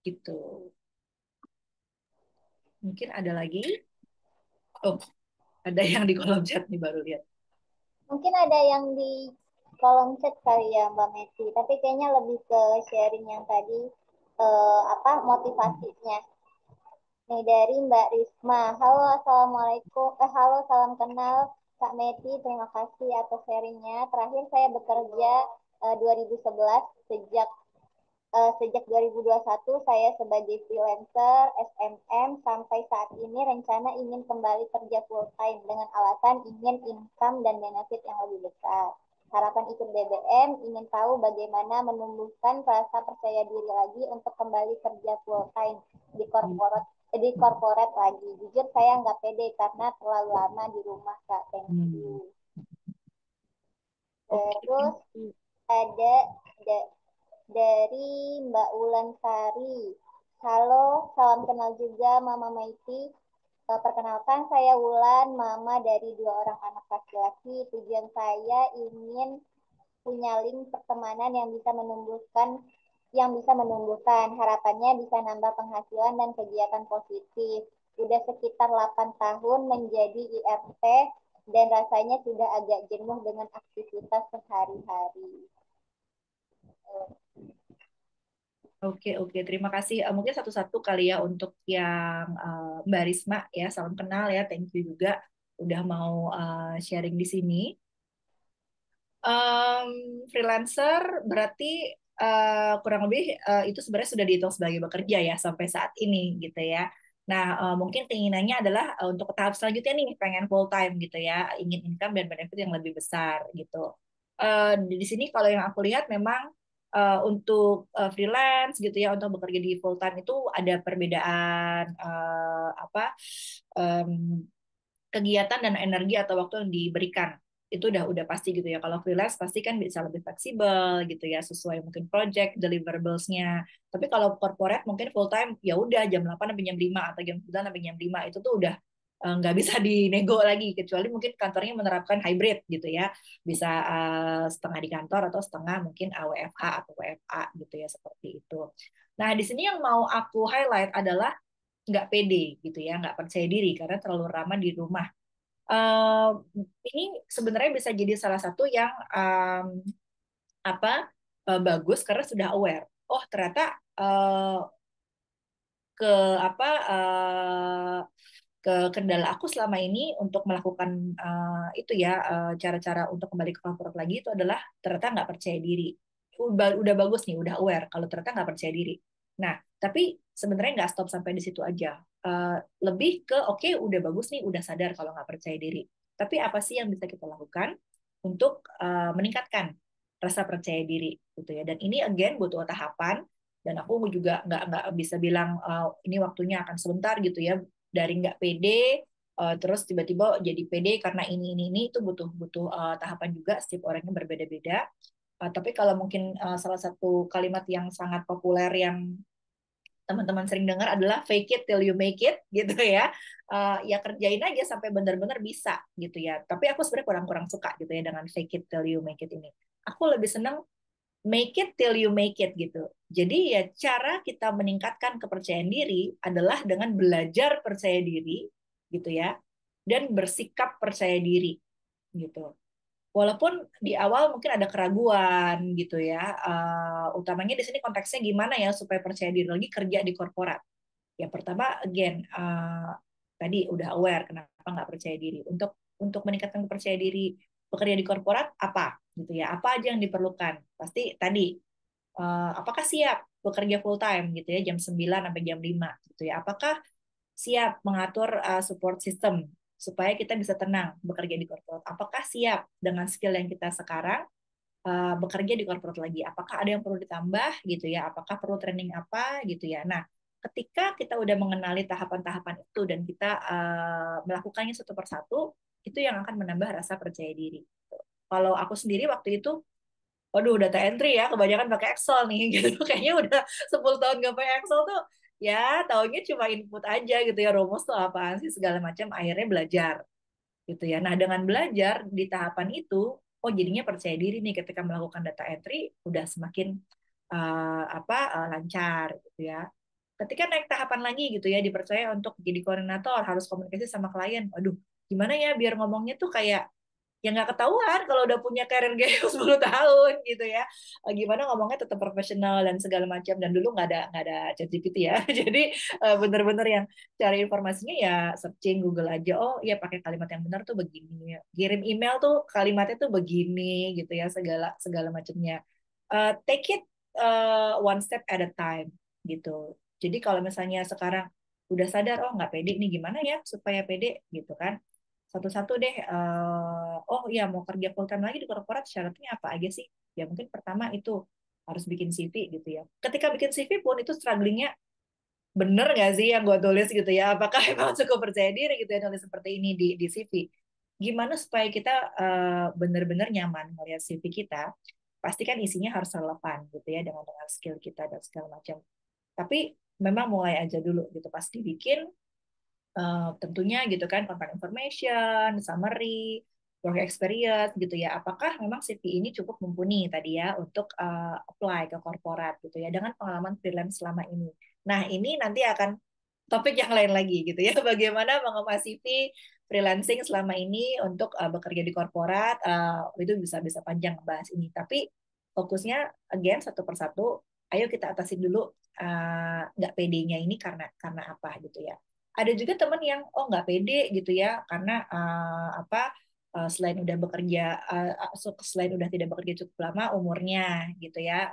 Gitu. Mungkin ada lagi? Oh, ada yang di kolom chat nih baru lihat. Mungkin ada yang di kolom chat kali ya Mbak Meti, tapi kayaknya lebih ke sharing yang tadi, motivasinya. Nih dari Mbak Risma. Halo, Assalamualaikum. Halo, salam kenal Kak Meti. Terima kasih atas sharingnya. Terakhir saya bekerja 2011 sejak 2021 saya sebagai freelancer SMM sampai saat ini rencana ingin kembali kerja full time dengan alasan ingin income dan benefit yang lebih besar. Harapan ikut BBM ingin tahu bagaimana menumbuhkan rasa percaya diri lagi untuk kembali kerja full time di corporate lagi. Jujur saya nggak pede karena terlalu lama di rumah Kak. Thank Hmm. you. Oke, Terus thank you. ada dari Mbak Wulan Sari. Halo, salam kenal juga Mama Maiti. Perkenalkan saya Wulan, mama dari 2 orang anak laki-laki. Tujuan saya ingin punya link pertemanan yang bisa menumbuhkan. Harapannya bisa nambah penghasilan dan kegiatan positif. Udah sekitar 8 tahun menjadi IRT dan rasanya sudah agak jenuh dengan aktivitas sehari-hari. Oke, oke. Terima kasih. Mungkin satu-satu kali ya untuk yang Mbak Risma ya. Salam kenal ya. Thank you juga udah mau sharing di sini. Em, Freelancer berarti kurang lebih itu sebenarnya sudah dihitung sebagai bekerja ya sampai saat ini gitu ya. Nah, mungkin keinginannya adalah untuk ke tahap selanjutnya nih pengen full time gitu ya, ingin income dan benefit yang lebih besar gitu. Di sini kalau yang aku lihat memang untuk freelance gitu ya, untuk bekerja di full time itu ada perbedaan apa em, kegiatan dan energi atau waktu yang diberikan itu udah pasti gitu ya. Kalau freelance pasti kan bisa lebih fleksibel gitu ya, sesuai mungkin project deliverables-nya. Tapi kalau corporate mungkin full time ya udah jam 8 sampai jam 5 atau jam 9 sampai jam 5 itu tuh udah nggak bisa dinego lagi kecuali mungkin kantornya menerapkan hybrid gitu ya. Bisa setengah di kantor atau setengah mungkin WFH atau WFA gitu ya seperti itu. Nah, di sini yang mau aku highlight adalah nggak pede gitu ya, nggak percaya diri karena terlalu ramah di rumah. Eh, ini sebenarnya bisa jadi salah satu yang apa bagus karena sudah aware. Oh ternyata eh, ke apa ke kendala aku selama ini untuk melakukan itu ya cara-cara untuk kembali ke corporate lagi itu adalah ternyata nggak percaya diri. Udah bagus nih, udah aware kalau ternyata nggak percaya diri. Nah, tapi sebenarnya nggak stop sampai di situ aja. Eh, Lebih ke oke, udah bagus nih, udah sadar kalau nggak percaya diri. Tapi apa sih yang bisa kita lakukan untuk meningkatkan rasa percaya diri gitu ya? Dan ini again butuh tahapan dan aku juga nggak bisa bilang ini waktunya akan sebentar gitu ya dari nggak pede terus tiba-tiba jadi pede karena ini itu butuh butuh tahapan juga setiap orangnya berbeda-beda. Tapi kalau mungkin salah satu kalimat yang sangat populer yang teman-teman sering dengar adalah fake it till you make it gitu ya. Ya kerjain aja sampai benar-benar bisa gitu ya. Tapi aku sebenarnya kurang-kurang suka gitu ya dengan fake it till you make it ini. Aku lebih seneng make it till you make it gitu. Jadi ya cara kita meningkatkan kepercayaan diri adalah dengan belajar percaya diri gitu ya dan bersikap percaya diri gitu. Walaupun di awal mungkin ada keraguan gitu ya, utamanya di sini konteksnya gimana ya supaya percaya diri lagi kerja di korporat. Ya pertama again tadi udah aware kenapa nggak percaya diri. Untuk meningkatkan kepercayaan diri bekerja di korporat apa gitu ya? Apa aja yang diperlukan? Pasti tadi apakah siap bekerja full time gitu ya jam 9 sampai jam 5 gitu ya. Apakah siap mengatur support system supaya kita bisa tenang bekerja di corporate. Apakah siap dengan skill yang kita sekarang bekerja di corporate lagi? Apakah ada yang perlu ditambah gitu ya? Apakah perlu training apa gitu ya? Nah, ketika kita udah mengenali tahapan-tahapan itu dan kita melakukannya satu persatu, itu yang akan menambah rasa percaya diri. Kalau aku sendiri waktu itu waduh data entry ya kebanyakan pakai Excel nih gitu kayaknya udah 10 tahun gak pakai Excel tuh ya taunya cuma input aja gitu ya rumus tuh apaan sih segala macam akhirnya belajar gitu ya nah dengan belajar di tahapan itu oh jadinya percaya diri nih ketika melakukan data entry udah semakin lancar gitu ya ketika naik tahapan lagi gitu ya dipercaya untuk jadi koordinator harus komunikasi sama klien waduh gimana ya biar ngomongnya tuh kayak ya nggak ketahuan kalau udah punya karir gap 10 tahun gitu ya. Gimana ngomongnya tetap profesional dan segala macam, dan dulu nggak ada ChatGPT ya. Jadi bener-bener yang cari informasinya ya searching Google aja. Oh ya, pakai kalimat yang benar tuh begini. Kirim email tuh kalimatnya tuh begini gitu ya, segala segala macamnya. Take it one step at a time gitu. Jadi kalau misalnya sekarang udah sadar, oh nggak pede nih, gimana ya supaya pede gitu kan, satu-satu deh. Oh ya, mau kerja full time lagi di korporat, syaratnya apa aja sih? Ya mungkin pertama itu harus bikin CV gitu ya. Ketika bikin CV pun itu strugglingnya, bener nggak sih yang gue tulis gitu ya, apakah emang cukup percaya diri gitu ya nulis seperti ini di CV. Gimana supaya kita bener-bener nyaman melihat CV kita, pastikan isinya harus relevan gitu ya dengan skill kita dan segala macam. Tapi memang mulai aja dulu gitu pas dibikin, tentunya gitu kan, contact information, summary, work experience gitu ya. Apakah memang CV ini cukup mumpuni tadi ya untuk apply ke korporat gitu ya dengan pengalaman freelance selama ini. Nah, ini nanti akan topik yang lain lagi gitu ya. Bagaimana mengemas CV freelancing selama ini untuk bekerja di korporat, itu bisa panjang bahas ini. Tapi fokusnya again satu persatu, ayo kita atasin dulu nggak PD-nya ini karena apa gitu ya. Ada juga teman yang oh nggak pede gitu ya karena selain udah bekerja, selain udah tidak bekerja cukup lama umurnya gitu ya,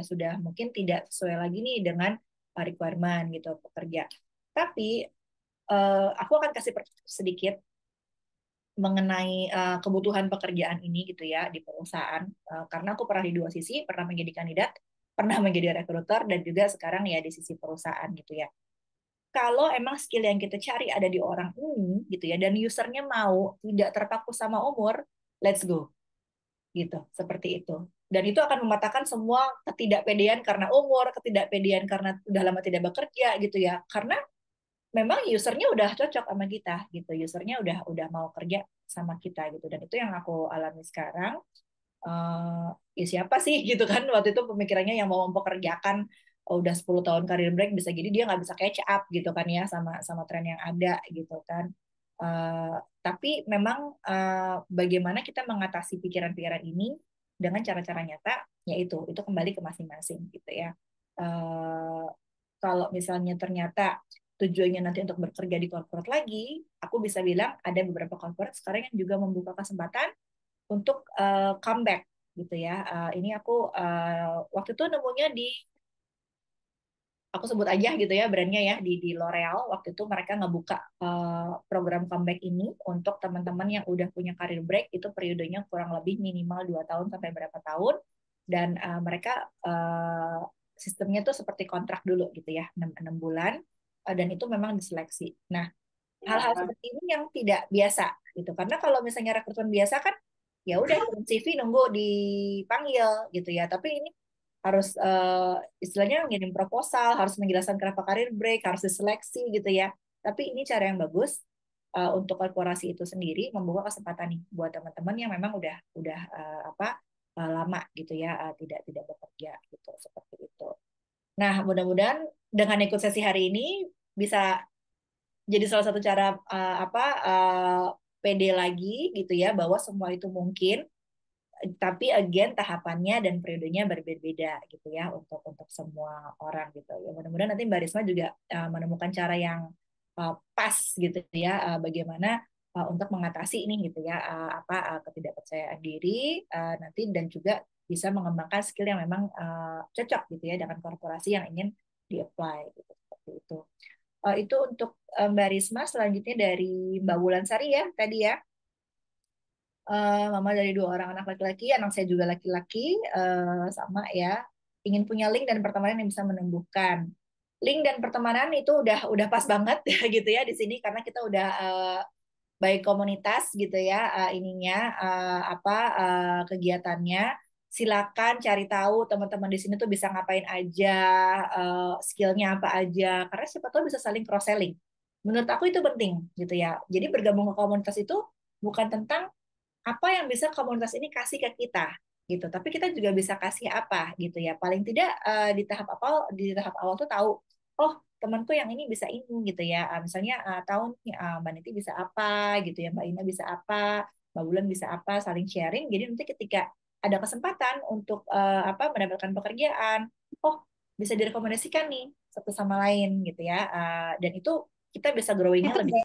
sudah mungkin tidak sesuai lagi nih dengan requirement gitu pekerja. Tapi aku akan kasih sedikit mengenai kebutuhan pekerjaan ini gitu ya di perusahaan, karena aku pernah di dua sisi, pernah menjadi kandidat, pernah menjadi recruiter, dan juga sekarang ya di sisi perusahaan gitu ya. Kalau emang skill yang kita cari ada di orang ini gitu ya, dan usernya mau, tidak terpaku sama umur, let's go gitu, seperti itu. Dan itu akan mematahkan semua ketidakpedean karena umur, ketidakpedean karena udah lama tidak bekerja gitu ya, karena memang usernya udah cocok sama kita gitu, usernya udah mau kerja sama kita gitu. Dan itu yang aku alami sekarang. Ya siapa sih gitu kan waktu itu pemikirannya yang mau mempekerjakan, udah 10 tahun karir break, bisa jadi dia nggak bisa catch up gitu kan ya sama sama tren yang ada gitu kan. Uh, tapi memang bagaimana kita mengatasi pikiran-pikiran ini dengan cara-cara nyata, yaitu itu kembali ke masing-masing gitu ya. Uh, Kalau misalnya ternyata tujuannya nanti untuk bekerja di corporate lagi, aku bisa bilang ada beberapa corporate sekarang yang juga membuka kesempatan untuk comeback gitu ya. Ini aku waktu itu nemunya di, aku sebut aja gitu ya brandnya ya, di L'Oreal. Waktu itu mereka ngebuka program comeback ini untuk teman-teman yang udah punya karir break, itu periodenya kurang lebih minimal 2 tahun sampai berapa tahun, dan mereka sistemnya tuh seperti kontrak dulu gitu ya, 6 bulan, dan itu memang diseleksi. Nah, hal-hal Ya. seperti ini yang tidak biasa gitu, karena kalau misalnya rekrutmen biasa kan ya udah kirim CV nunggu dipanggil gitu ya, tapi ini harus istilahnya ngirim proposal, harus menjelaskan kenapa karir break, harus diseleksi gitu ya. Tapi ini cara yang bagus untuk korporasi itu sendiri membuka kesempatan nih buat teman-teman yang memang udah lama gitu ya, tidak tidak bekerja gitu, seperti itu. Nah, mudah-mudahan dengan ikut sesi hari ini bisa jadi salah satu cara pede lagi gitu ya, bahwa semua itu mungkin, tapi again tahapannya dan periodenya berbeda-beda gitu ya untuk semua orang gitu ya. Mudah-mudahan nanti Mbak Risma juga menemukan cara yang pas gitu ya, bagaimana untuk mengatasi ini gitu ya, ketidakpercayaan diri nanti, dan juga bisa mengembangkan skill yang memang cocok gitu ya dengan korporasi yang ingin di-apply gitu, seperti itu. Itu untuk Mbak Risma. Selanjutnya dari Mbak Wulansari ya tadi ya. Mama dari 2 orang anak laki-laki, anak saya juga laki-laki, sama ya. Ingin punya link dan pertemanan yang bisa menumbuhkan. Link dan pertemanan itu udah pas banget ya gitu ya di sini, karena kita udah baik komunitas gitu ya, ininya kegiatannya. Silakan cari tahu teman-teman di sini tuh bisa ngapain aja, skillnya apa aja, karena siapa tahu bisa saling cross selling. Menurut aku itu penting gitu ya. Jadi bergabung ke komunitas itu bukan tentang apa yang bisa komunitas ini kasih ke kita gitu, tapi kita juga bisa kasih apa gitu ya, paling tidak di tahap awal tuh tahu, oh temanku yang ini bisa ini gitu ya. Misalnya tahu nih Mbak Niti bisa apa gitu ya, Mbak Ina bisa apa, Mbak Bulan bisa apa, saling sharing. Jadi nanti ketika ada kesempatan untuk mendapatkan pekerjaan, oh bisa direkomendasikan nih satu sama lain gitu ya. Dan itu kita bisa growing-nya Itu lebih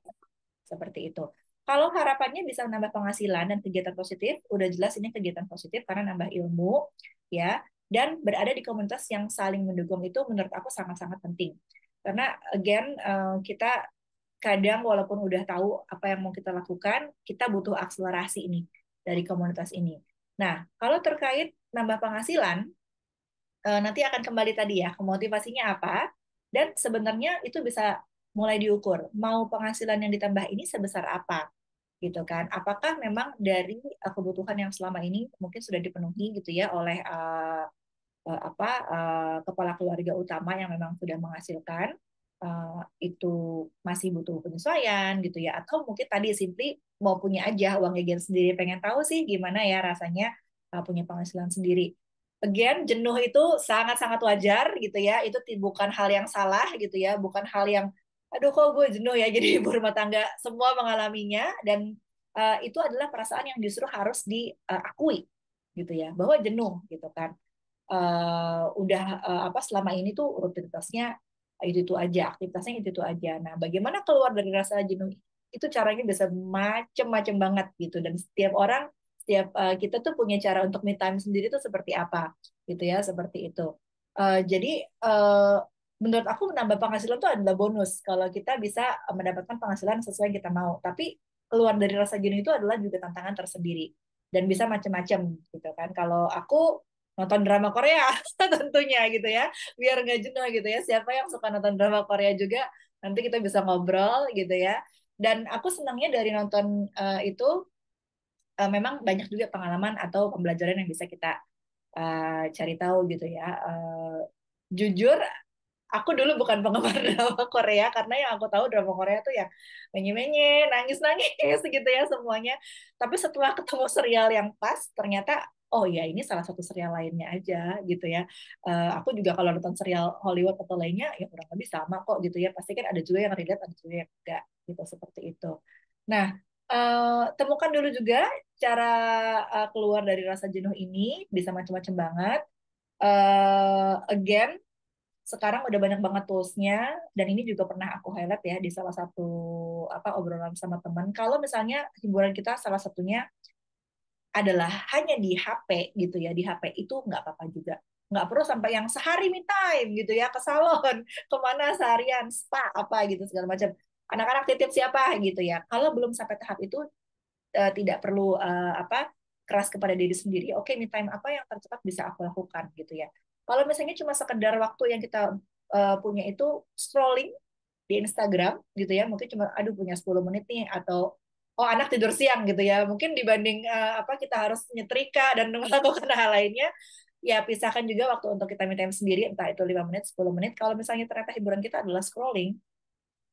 seperti itu. Kalau harapannya bisa menambah penghasilan dan kegiatan positif, udah jelas ini kegiatan positif karena nambah ilmu, ya, dan berada di komunitas yang saling mendukung itu menurut aku sangat-sangat penting. Karena again kita kadang walaupun udah tahu apa yang mau kita lakukan, kita butuh akselerasi ini dari komunitas ini. Nah, kalau terkait nambah penghasilan, nanti akan kembali tadi ya, motivasinya apa, dan sebenarnya itu bisa mulai diukur. Mau penghasilan yang ditambah ini sebesar apa, gitu kan? Apakah memang dari kebutuhan yang selama ini mungkin sudah dipenuhi gitu ya oleh kepala keluarga utama yang memang sudah menghasilkan, itu masih butuh penyesuaian gitu ya, atau mungkin tadi simply mau punya aja uang jajan sendiri, pengen tahu sih gimana ya rasanya punya penghasilan sendiri. Again, jenuh itu sangat-sangat wajar gitu ya, itu bukan hal yang salah gitu ya, bukan hal yang aduh kok gue jenuh ya jadi ibu rumah tangga, semua mengalaminya, dan itu adalah perasaan yang justru harus diakui gitu ya, bahwa jenuh gitu kan. Udah selama ini tuh rutinitasnya itu aja, aktivitasnya itu aja. Nah, bagaimana keluar dari rasa jenuh itu caranya bisa macem-macem banget gitu, dan setiap orang, setiap kita tuh punya cara untuk me time sendiri tuh seperti apa gitu ya, seperti itu. Jadi menurut aku menambah penghasilan itu adalah bonus kalau kita bisa mendapatkan penghasilan sesuai yang kita mau. Tapi keluar dari rasa jenuh itu adalah juga tantangan tersendiri dan bisa macam-macam gitu kan. Kalau aku nonton drama Korea tentunya gitu ya, biar nggak jenuh gitu ya. Siapa yang suka nonton drama Korea juga, nanti kita bisa ngobrol gitu ya. Dan aku senangnya dari nonton itu memang banyak juga pengalaman atau pembelajaran yang bisa kita cari tahu gitu ya. Jujur, aku dulu bukan penggemar drama Korea karena yang aku tahu drama Korea tuh yang menye-menye, nangis-nangis gitu ya semuanya. Tapi setelah ketemu serial yang pas, ternyata oh ya ini salah satu serial lainnya aja gitu ya. Aku juga kalau nonton serial Hollywood atau lainnya ya kurang lebih sama kok gitu ya. Pasti kan ada juga yang relate, ada juga yang enggak gitu seperti itu. Nah, temukan dulu juga cara keluar dari rasa jenuh ini bisa macam-macam banget. Again, sekarang udah banyak banget tools-nya, dan ini juga pernah aku highlight ya di salah satu obrolan sama teman. Kalau misalnya hiburan kita salah satunya adalah hanya di HP gitu ya, di HP itu nggak apa-apa juga. Nggak perlu sampai yang sehari me time gitu ya, ke salon, kemana seharian, spa, apa gitu segala macam. Anak-anak titip siapa gitu ya. Kalau belum sampai tahap itu, tidak perlu keras kepada diri sendiri. Oke, me time apa yang tercepat bisa aku lakukan gitu ya. Kalau misalnya cuma sekedar waktu yang kita punya itu scrolling di Instagram gitu ya, mungkin cuma aduh punya 10 menit nih, atau oh anak tidur siang gitu ya, mungkin dibanding kita harus nyetrika dan melakukan hal lainnya, ya pisahkan juga waktu untuk kita me time sendiri, entah itu 5 menit 10 menit. Kalau misalnya ternyata hiburan kita adalah scrolling,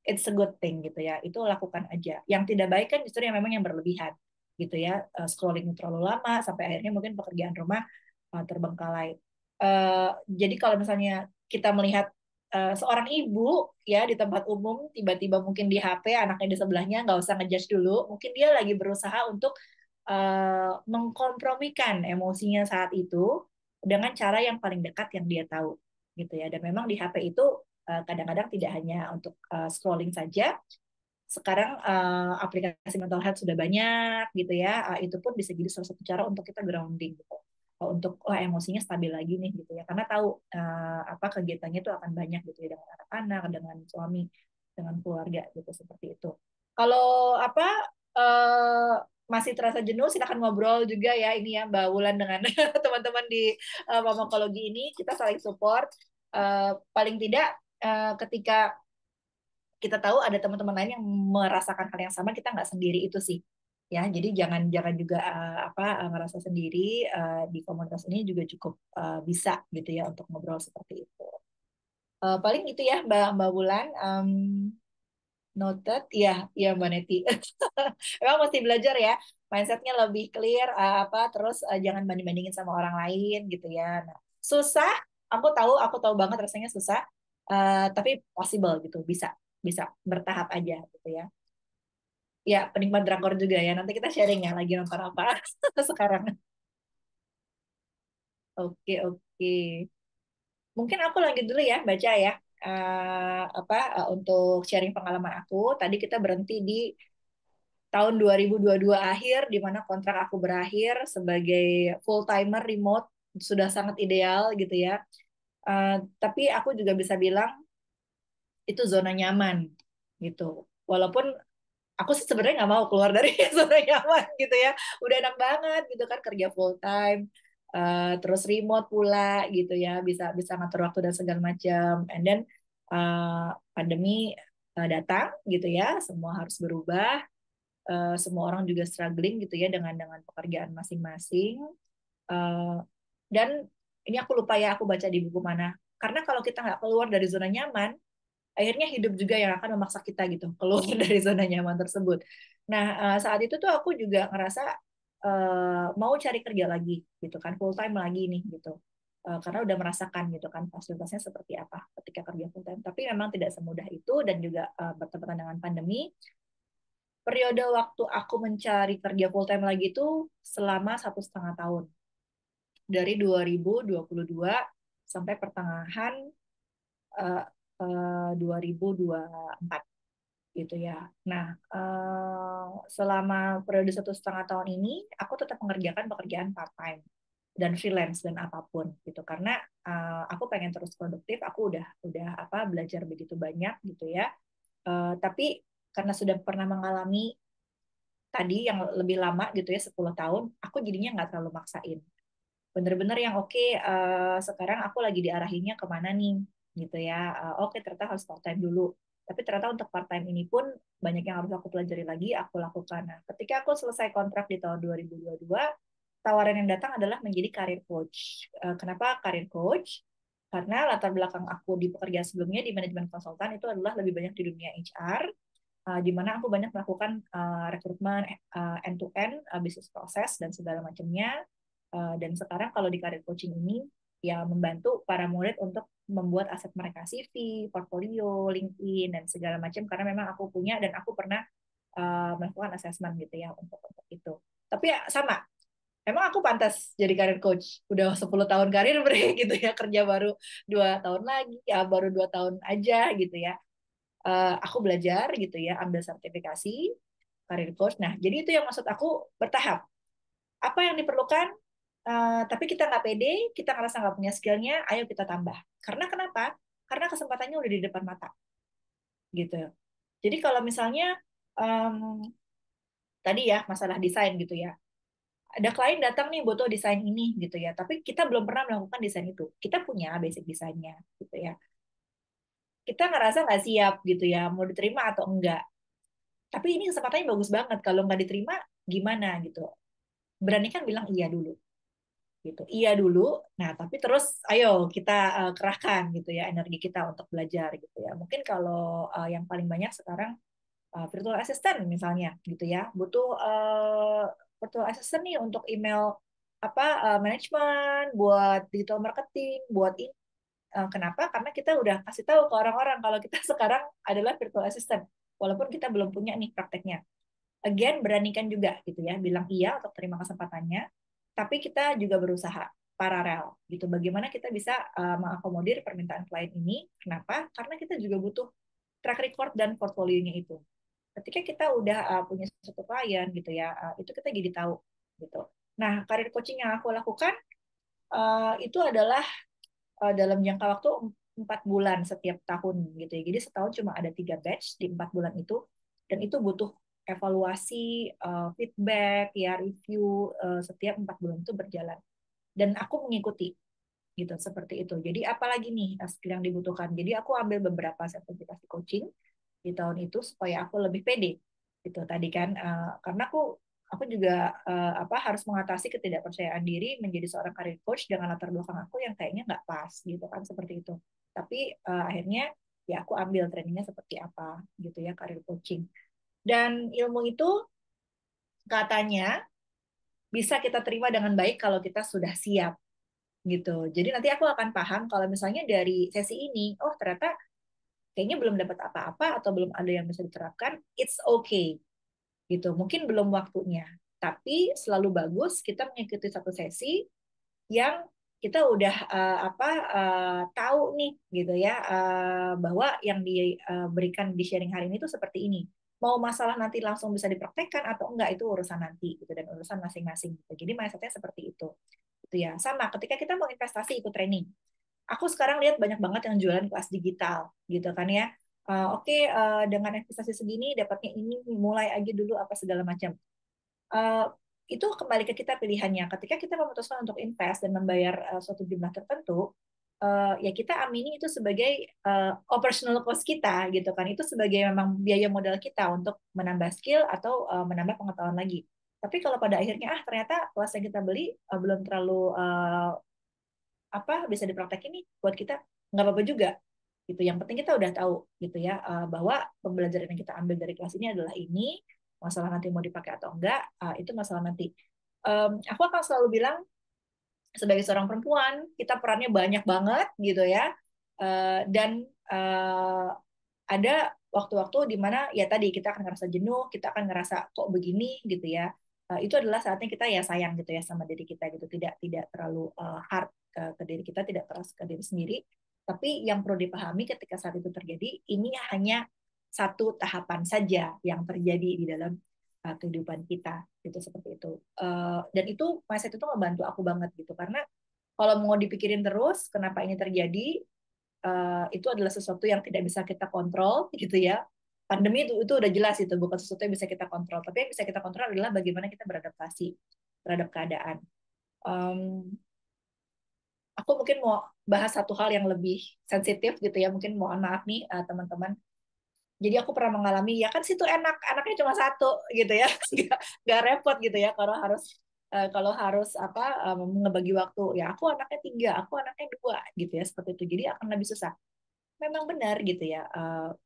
it's a good thing gitu ya, itu lakukan aja. Yang tidak baik kan justru yang memang yang berlebihan gitu ya, scrolling terlalu lama sampai akhirnya mungkin pekerjaan rumah terbengkalai. Jadi kalau misalnya kita melihat seorang ibu ya di tempat umum tiba-tiba mungkin di HP anaknya di sebelahnya, nggak usah ngejudge dulu, mungkin dia lagi berusaha untuk mengkompromikan emosinya saat itu dengan cara yang paling dekat yang dia tahu gitu ya. Dan memang di HP itu kadang-kadang tidak hanya untuk scrolling saja. Sekarang aplikasi mental health sudah banyak gitu ya. Itu pun bisa jadi salah satu cara untuk kita grounding gitu. Untuk emosinya stabil lagi nih gitu ya. Karena tahu kegiatannya itu akan banyak gitu ya, dengan anak-anak, dengan suami, dengan keluarga gitu, seperti itu. Kalau masih terasa jenuh, silakan ngobrol juga ya ini ya Mbak Wulan dengan teman-teman di farmakologi ini, kita saling support. Paling tidak ketika kita tahu ada teman-teman lain yang merasakan hal yang sama, kita nggak sendiri itu sih ya. Jadi jangan jangan juga ngerasa sendiri, di komunitas ini juga cukup bisa gitu ya untuk ngobrol seperti itu. Paling itu ya Mbak Mbak Wulan. Noted, iya, iya Mbak Neti. Emang mesti belajar ya, mindsetnya lebih clear, terus jangan banding-bandingin sama orang lain gitu ya. Nah, susah, aku tahu banget rasanya susah, tapi possible gitu, bisa, bisa bertahap aja gitu ya. Ya, penikmat drakor juga ya. Nanti kita sharing ya lagi nonton apa sekarang. Oke, oke. Mungkin aku lanjut dulu ya, baca ya. Untuk sharing pengalaman aku. Tadi kita berhenti di tahun 2022 akhir, di mana kontrak aku berakhir sebagai full timer remote sudah sangat ideal gitu ya. Tapi aku juga bisa bilang itu zona nyaman gitu. Walaupun aku sih sebenarnya nggak mau keluar dari zona nyaman gitu ya. Udah enak banget gitu kan kerja full time, terus remote pula gitu ya, bisa bisa ngatur waktu dan segala macam. And then pandemi datang gitu ya, semua harus berubah. Semua orang juga struggling gitu ya dengan pekerjaan masing-masing. Eh, dan ini aku lupa ya aku baca di buku mana. Karena kalau kita nggak keluar dari zona nyaman, akhirnya hidup juga yang akan memaksa kita gitu keluar dari zona nyaman tersebut. Nah, saat itu tuh aku juga ngerasa mau cari kerja lagi gitu kan, full time lagi nih gitu. Karena udah merasakan gitu kan fasilitasnya seperti apa ketika kerja full time. Tapi memang tidak semudah itu dan juga bertepatan dengan pandemi. Periode waktu aku mencari kerja full time lagi itu selama 1,5 tahun dari 2022 sampai pertengahan eh, 2024 gitu ya. Nah, selama periode 1,5 tahun ini, aku tetap mengerjakan pekerjaan part time dan freelance dan apapun gitu karena aku pengen terus produktif. Aku udah apa belajar begitu banyak gitu ya. Tapi karena sudah pernah mengalami tadi yang lebih lama gitu ya 10 tahun, aku jadinya nggak terlalu maksain. Bener-bener yang oke, sekarang aku lagi diarahinnya kemana nih gitu ya. Oke, ternyata harus part time dulu, tapi ternyata untuk part time ini pun banyak yang harus aku pelajari lagi, aku lakukan. Nah, ketika aku selesai kontrak di tahun 2022, tawaran yang datang adalah menjadi career coach. Kenapa career coach? Karena latar belakang aku di pekerjaan sebelumnya di manajemen konsultan itu adalah lebih banyak di dunia HR, di mana aku banyak melakukan rekrutmen end to end, bisnis proses dan segala macamnya. Dan sekarang kalau di career coaching ini ya membantu para murid untuk membuat aset mereka CV, portfolio, LinkedIn dan segala macam karena memang aku punya dan aku pernah melakukan assessment gitu ya untuk itu. Tapi ya sama, emang aku pantas jadi career coach. Udah 10 tahun karir berarti gitu ya, kerja baru 2 tahun lagi, ya baru 2 tahun aja gitu ya. Aku belajar gitu ya, ambil sertifikasi career coach. Nah, jadi itu yang maksud aku bertahap. Apa yang diperlukan, tapi kita nggak pede, kita ngerasa nggak punya skillnya, ayo kita tambah. Karena kenapa? Karena kesempatannya udah di depan mata, gitu. Jadi kalau misalnya um, tadi ya masalah desain gitu ya, ada klien datang nih butuh desain ini gitu ya, tapi kita belum pernah melakukan desain itu. Kita punya basic desainnya gitu ya. Kita ngerasa nggak siap gitu ya, mau diterima atau enggak. Tapi ini kesempatannya bagus banget. Kalau nggak diterima, gimana gitu. Beranikan bilang iya dulu gitu, iya dulu. Nah tapi terus ayo kita kerahkan gitu ya energi kita untuk belajar gitu ya. Mungkin kalau yang paling banyak sekarang virtual assistant misalnya gitu ya, butuh virtual assistant nih untuk email apa manajemen, buat digital marketing, buat ini. Kenapa? Karena kita udah kasih tahu ke orang-orang kalau kita sekarang adalah virtual assistant walaupun kita belum punya nih prakteknya. Again, beranikan juga gitu ya, bilang iya untuk terima kesempatannya, tapi kita juga berusaha paralel gitu. Bagaimana kita bisa mengakomodir permintaan klien ini? Kenapa? Karena kita juga butuh track record dan portfolionya itu. Ketika kita udah punya satu klien gitu ya, itu kita jadi tahu gitu. Nah, karir coaching yang aku lakukan itu adalah dalam jangka waktu 4 bulan setiap tahun gitu ya. Jadi setahun cuma ada 3 batch di 4 bulan itu, dan itu butuh evaluasi, feedback, ya review setiap 4 bulan itu berjalan. Dan aku mengikuti gitu seperti itu. Jadi apalagi nih skill yang dibutuhkan. Jadi aku ambil beberapa sertifikasi coaching di tahun itu supaya aku lebih pede gitu tadi kan. Karena aku juga apa harus mengatasi ketidakpercayaan diri menjadi seorang career coach dengan latar belakang aku yang kayaknya nggak pas gitu kan seperti itu. Tapi akhirnya ya aku ambil trainingnya seperti apa gitu ya career coaching. Dan ilmu itu katanya bisa kita terima dengan baik kalau kita sudah siap gitu. Jadi nanti aku akan paham kalau misalnya dari sesi ini, oh ternyata kayaknya belum dapat apa-apa atau belum ada yang bisa diterapkan, it's okay gitu. Mungkin belum waktunya, tapi selalu bagus kita mengikuti satu sesi yang kita udah tahu nih gitu ya, bahwa yang diberikan di sharing hari ini tuh seperti ini. Mau masalah nanti langsung bisa dipraktekkan atau enggak itu urusan nanti gitu, dan urusan masing-masing gitu. Jadi mindsetnya seperti itu. Gitu ya. Sama ketika kita mau investasi ikut training. Aku sekarang lihat banyak banget yang jualan kelas digital gitu kan ya. Oke, dengan investasi segini dapatnya ini, mulai aja dulu apa segala macam. Eh, itu kembali ke kita pilihannya. Ketika kita memutuskan untuk invest dan membayar suatu jumlah tertentu, ya kita amini itu sebagai operational cost kita gitu kan. Itu sebagai memang biaya modal kita untuk menambah skill atau menambah pengetahuan lagi. Tapi kalau pada akhirnya ternyata kelas yang kita beli belum terlalu bisa dipraktekin nih buat kita, nggak apa-apa juga gitu. Yang penting kita udah tahu gitu ya, bahwa pembelajaran yang kita ambil dari kelas ini adalah ini. Masalah nanti mau dipakai atau enggak, itu masalah nanti. Aku akan selalu bilang sebagai seorang perempuan kita perannya banyak banget gitu ya. Dan ada waktu-waktu di mana ya tadi kita akan ngerasa jenuh, kita akan ngerasa kok begini gitu ya. Itu adalah saatnya kita ya sayang gitu ya sama diri kita gitu, tidak tidak terlalu hard ke diri kita, tidak keras ke diri sendiri. Tapi yang perlu dipahami ketika saat itu terjadi, ini hanya satu tahapan saja yang terjadi di dalam kehidupan kita gitu, seperti itu. Dan itu mindset itu ngebantu aku banget gitu, karena kalau mau dipikirin terus kenapa ini terjadi, itu adalah sesuatu yang tidak bisa kita kontrol gitu ya. Pandemi itu udah jelas, itu bukan sesuatu yang bisa kita kontrol, tapi yang bisa kita kontrol adalah bagaimana kita beradaptasi terhadap keadaan. Um, aku mungkin mau bahas satu hal yang lebih sensitif gitu ya, mungkin mohon maaf nih teman-teman. Jadi aku pernah mengalami, ya kan situ enak, anaknya cuma satu gitu ya, nggak repot gitu ya kalau harus ngebagi waktu. Ya aku anaknya tiga, aku anaknya dua gitu ya, seperti itu. Jadi akan lebih susah. Memang benar gitu ya.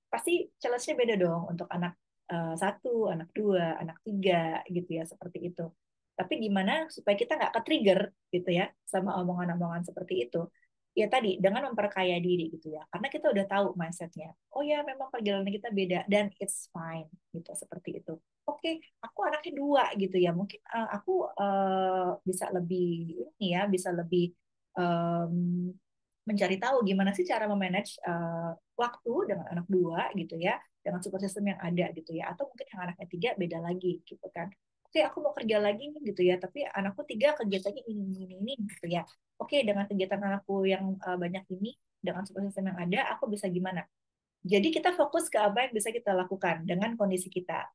Pasti challenge-nya beda dong untuk anak satu, anak dua, anak tiga gitu ya, seperti itu. Tapi gimana supaya kita nggak ke-trigger gitu ya sama omongan-omongan seperti itu? Ya tadi dengan memperkaya diri gitu ya. Karena kita udah tahu mindsetnya. Oh ya memang perjalanan kita beda dan it's fine gitu, seperti itu. Oke, aku anaknya dua gitu ya. Mungkin aku bisa lebih ini ya, bisa lebih um, mencari tahu gimana sih cara memanage waktu dengan anak dua gitu ya, dengan support system yang ada gitu ya, atau mungkin yang anaknya tiga beda lagi gitu kan. Oke, aku mau kerja lagi nih gitu ya, tapi anakku tiga kegiatannya ini gitu ya. Oke, dengan kegiatan anakku yang banyak ini, dengan support system yang ada, aku bisa gimana? Jadi kita fokus ke apa yang bisa kita lakukan dengan kondisi kita.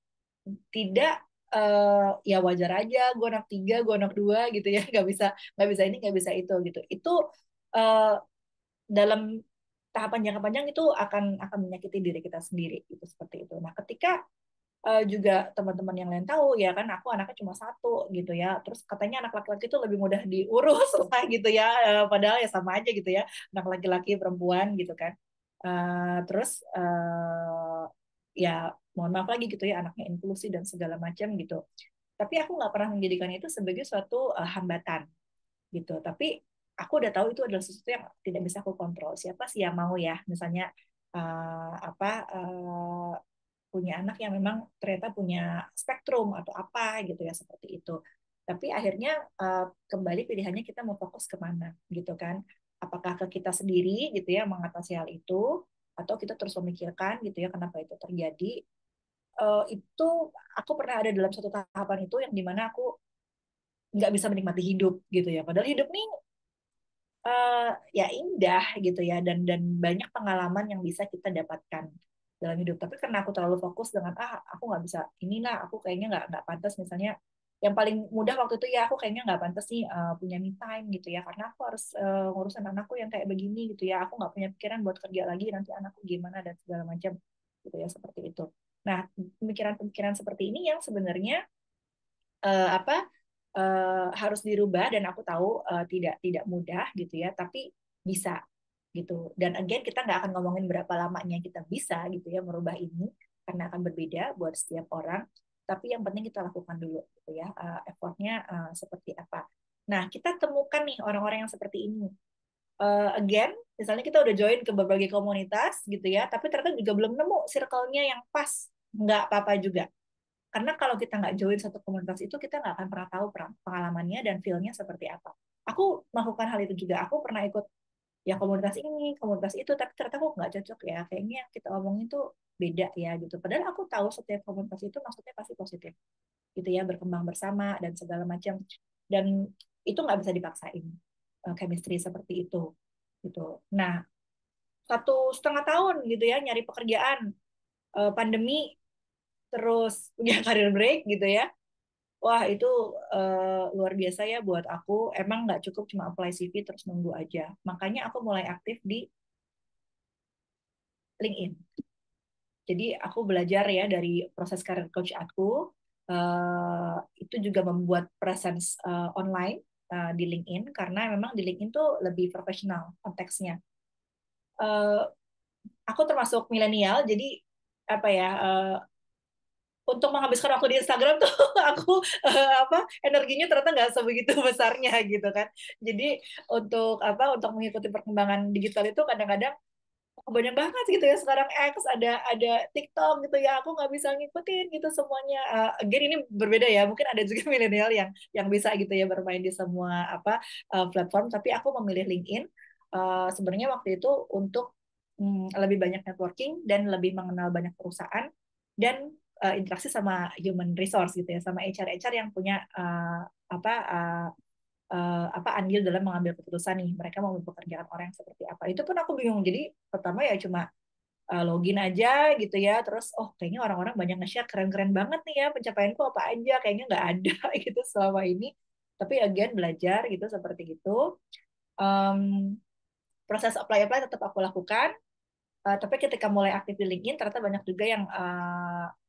Tidak ya wajar aja, gue anak tiga, gue anak dua gitu ya, nggak bisa ini, nggak bisa itu gitu. Itu uh, dalam tahapan jangka panjang itu akan menyakiti diri kita sendiri gitu, seperti itu. Nah, ketika juga teman-teman yang lain tahu ya kan aku anaknya cuma satu gitu ya, terus katanya anak laki-laki itu lebih mudah diurus lah gitu ya, padahal ya sama aja gitu ya, anak laki-laki perempuan gitu kan. Terus ya mohon maaf lagi gitu ya, anaknya inklusi dan segala macam gitu, tapi aku nggak pernah menjadikan itu sebagai suatu hambatan gitu. Tapi aku udah tahu itu adalah sesuatu yang tidak bisa aku kontrol. Siapa sih yang mau ya, misalnya punya anak yang memang ternyata punya spektrum atau apa gitu ya, seperti itu. Tapi akhirnya kembali pilihannya kita mau fokus kemana gitu kan? Apakah ke kita sendiri gitu ya mengatasi hal itu, atau kita terus memikirkan gitu ya kenapa itu terjadi? Itu aku pernah ada dalam satu tahapan itu yang dimana aku nggak bisa menikmati hidup gitu ya. Padahal hidup nih ya indah gitu ya, dan banyak pengalaman yang bisa kita dapatkan dalam hidup. Tapi karena aku terlalu fokus dengan aku nggak bisa inilah, aku kayaknya nggak pantas, misalnya yang paling mudah waktu itu ya, aku kayaknya nggak pantas nih punya me time gitu ya, karena aku harus ngurusin anakku yang kayak begini gitu ya, aku nggak punya pikiran buat kerja lagi, nanti anakku gimana dan segala macam gitu ya, seperti itu. Nah, pemikiran-pemikiran seperti ini yang sebenarnya apa harus dirubah, dan aku tahu tidak tidak mudah gitu ya, tapi bisa gitu. Dan again kita nggak akan ngomongin berapa lamanya kita bisa gitu ya merubah ini, karena akan berbeda buat setiap orang. Tapi yang penting kita lakukan dulu gitu ya, effortnya seperti apa. Nah, kita temukan nih orang-orang yang seperti ini. Again, misalnya kita udah join ke berbagai komunitas gitu ya, tapi ternyata juga belum nemu circle-nya yang pas, nggak apa-apa juga Karena kalau kita nggak join satu komunitas itu, kita nggak akan pernah tahu pengalamannya dan feel-nya seperti apa. Aku melakukan hal itu juga. Aku pernah ikut ya komunitas ini, komunitas itu, tapi ternyata aku nggak cocok ya. Kayaknya yang kita omongin tuh beda ya gitu. Padahal aku tahu setiap komunitas itu maksudnya pasti positif, gitu ya, berkembang bersama dan segala macam. Dan itu nggak bisa dipaksain chemistry seperti itu, gitu. Nah, 1,5 tahun gitu ya nyari pekerjaan, pandemi, terus punya karir break gitu ya. Wah, itu luar biasa ya buat aku. Emang nggak cukup cuma apply CV terus nunggu aja. Makanya aku mulai aktif di LinkedIn. Jadi aku belajar ya dari proses karir coach aku. Itu juga membuat presence online di LinkedIn karena memang di LinkedIn tuh lebih profesional konteksnya. Eh, aku termasuk milenial, jadi apa ya? Untuk menghabiskan waktu di Instagram tuh aku energinya ternyata nggak sebegitu besarnya gitu kan. Jadi untuk mengikuti perkembangan digital itu kadang-kadang banyak banget gitu ya sekarang X, ada TikTok gitu ya, aku nggak bisa ngikutin gitu semuanya. Again ini berbeda ya, mungkin ada juga milenial yang bisa gitu ya bermain di semua platform, tapi aku memilih LinkedIn sebenarnya waktu itu untuk lebih banyak networking dan lebih mengenal banyak perusahaan dan interaksi sama human resource gitu ya, sama HR yang punya apa uh, andil dalam mengambil keputusan nih, mereka mau mempekerjakan orang yang seperti apa. Itu pun aku bingung. Jadi pertama ya cuma login aja gitu ya, terus kayaknya orang-orang banyak nge-share keren-keren banget nih ya pencapaianku apa aja, kayaknya nggak ada gitu selama ini. Tapi again belajar gitu seperti itu. um, Proses apply tetap aku lakukan. Tapi ketika mulai aktif di LinkedIn ternyata banyak juga yang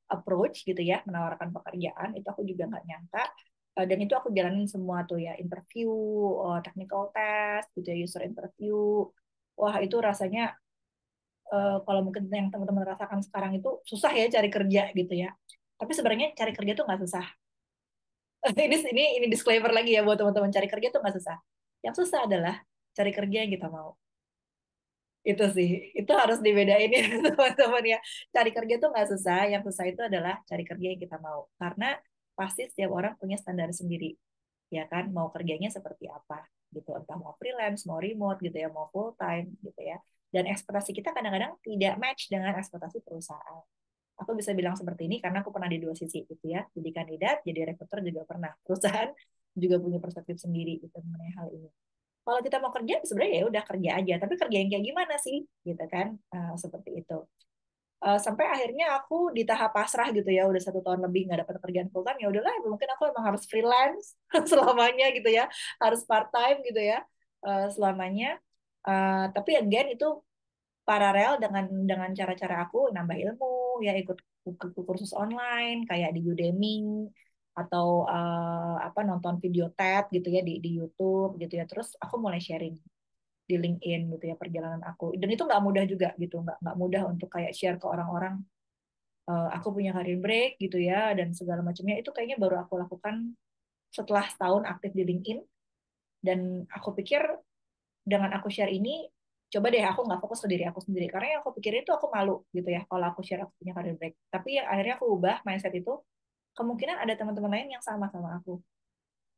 approach gitu ya, menawarkan pekerjaan. Itu aku juga nggak nyangka. Dan itu aku jalanin semua tuh ya, interview, technical test gitu ya, user interview. Wah, itu rasanya kalau mungkin yang teman-teman rasakan sekarang itu susah ya cari kerja gitu ya. Tapi sebenarnya cari kerja tuh nggak susah. Ini disclaimer lagi ya buat teman-teman, cari kerja tuh nggak susah. Yang susah adalah cari kerja yang kita mau. Itu sih, itu harus dibedain ya teman-teman ya. Cari kerja tuh nggak susah, yang susah itu adalah cari kerja yang kita mau. Karena pasti setiap orang punya standar sendiri, ya kan? Mau kerjanya seperti apa gitu, entah mau freelance, mau remote gitu ya, mau full time gitu ya. Dan ekspektasi kita kadang-kadang tidak match dengan ekspektasi perusahaan. Aku bisa bilang seperti ini karena aku pernah di dua sisi gitu ya. Jadi kandidat, jadi rekruter juga pernah. Perusahaan juga punya perspektif sendiri gitu mengenai hal ini. Kalau kita mau kerja sebenarnya ya udah kerja aja, tapi kerja yang kayak gimana sih gitu kan. Seperti itu. Sampai akhirnya aku di tahap pasrah gitu ya, udah 1 tahun lebih nggak dapat kerjaan full time, ya udahlah mungkin aku emang harus freelance selamanya gitu ya, harus part time gitu ya selamanya. Tapi again itu paralel dengan cara-cara aku nambah ilmu ya, ikut kursus online kayak di Udemy atau nonton video TED gitu ya di YouTube gitu ya, terus aku mulai sharing di LinkedIn gitu ya perjalanan aku, dan itu nggak mudah juga gitu, nggak mudah untuk kayak share ke orang-orang aku punya career break gitu ya dan segala macamnya. Itu kayaknya baru aku lakukan setelah setahun aktif di LinkedIn, dan aku pikir dengan aku share ini, coba deh aku nggak fokus ke diri aku sendiri, karena yang aku pikirin itu aku malu gitu ya kalau aku share aku punya career break. Tapi ya, akhirnya aku ubah mindset itu, kemungkinan ada teman-teman lain yang sama aku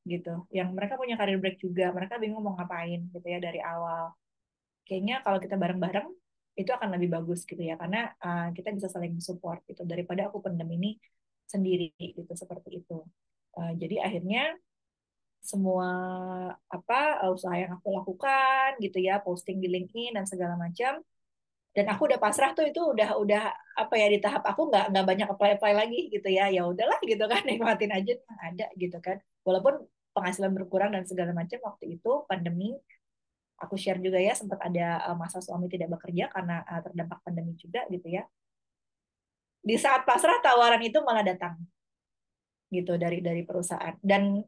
gitu, yang mereka punya career break juga, mereka bingung mau ngapain gitu ya dari awal. Kayaknya kalau kita bareng-bareng itu akan lebih bagus gitu ya, karena kita bisa saling support gitu daripada aku pendem ini sendiri gitu, seperti itu. Jadi akhirnya semua usaha yang aku lakukan gitu ya, posting di LinkedIn dan segala macam, dan aku udah pasrah tuh, itu udah di tahap aku nggak banyak apply lagi gitu ya, ya udahlah gitu kan, nikmatin aja yang ada gitu kan, walaupun penghasilan berkurang dan segala macam. Waktu itu pandemi, aku share juga ya, sempat ada masa suami tidak bekerja karena terdampak pandemi juga gitu ya. Di saat pasrah, tawaran itu malah datang gitu dari perusahaan, dan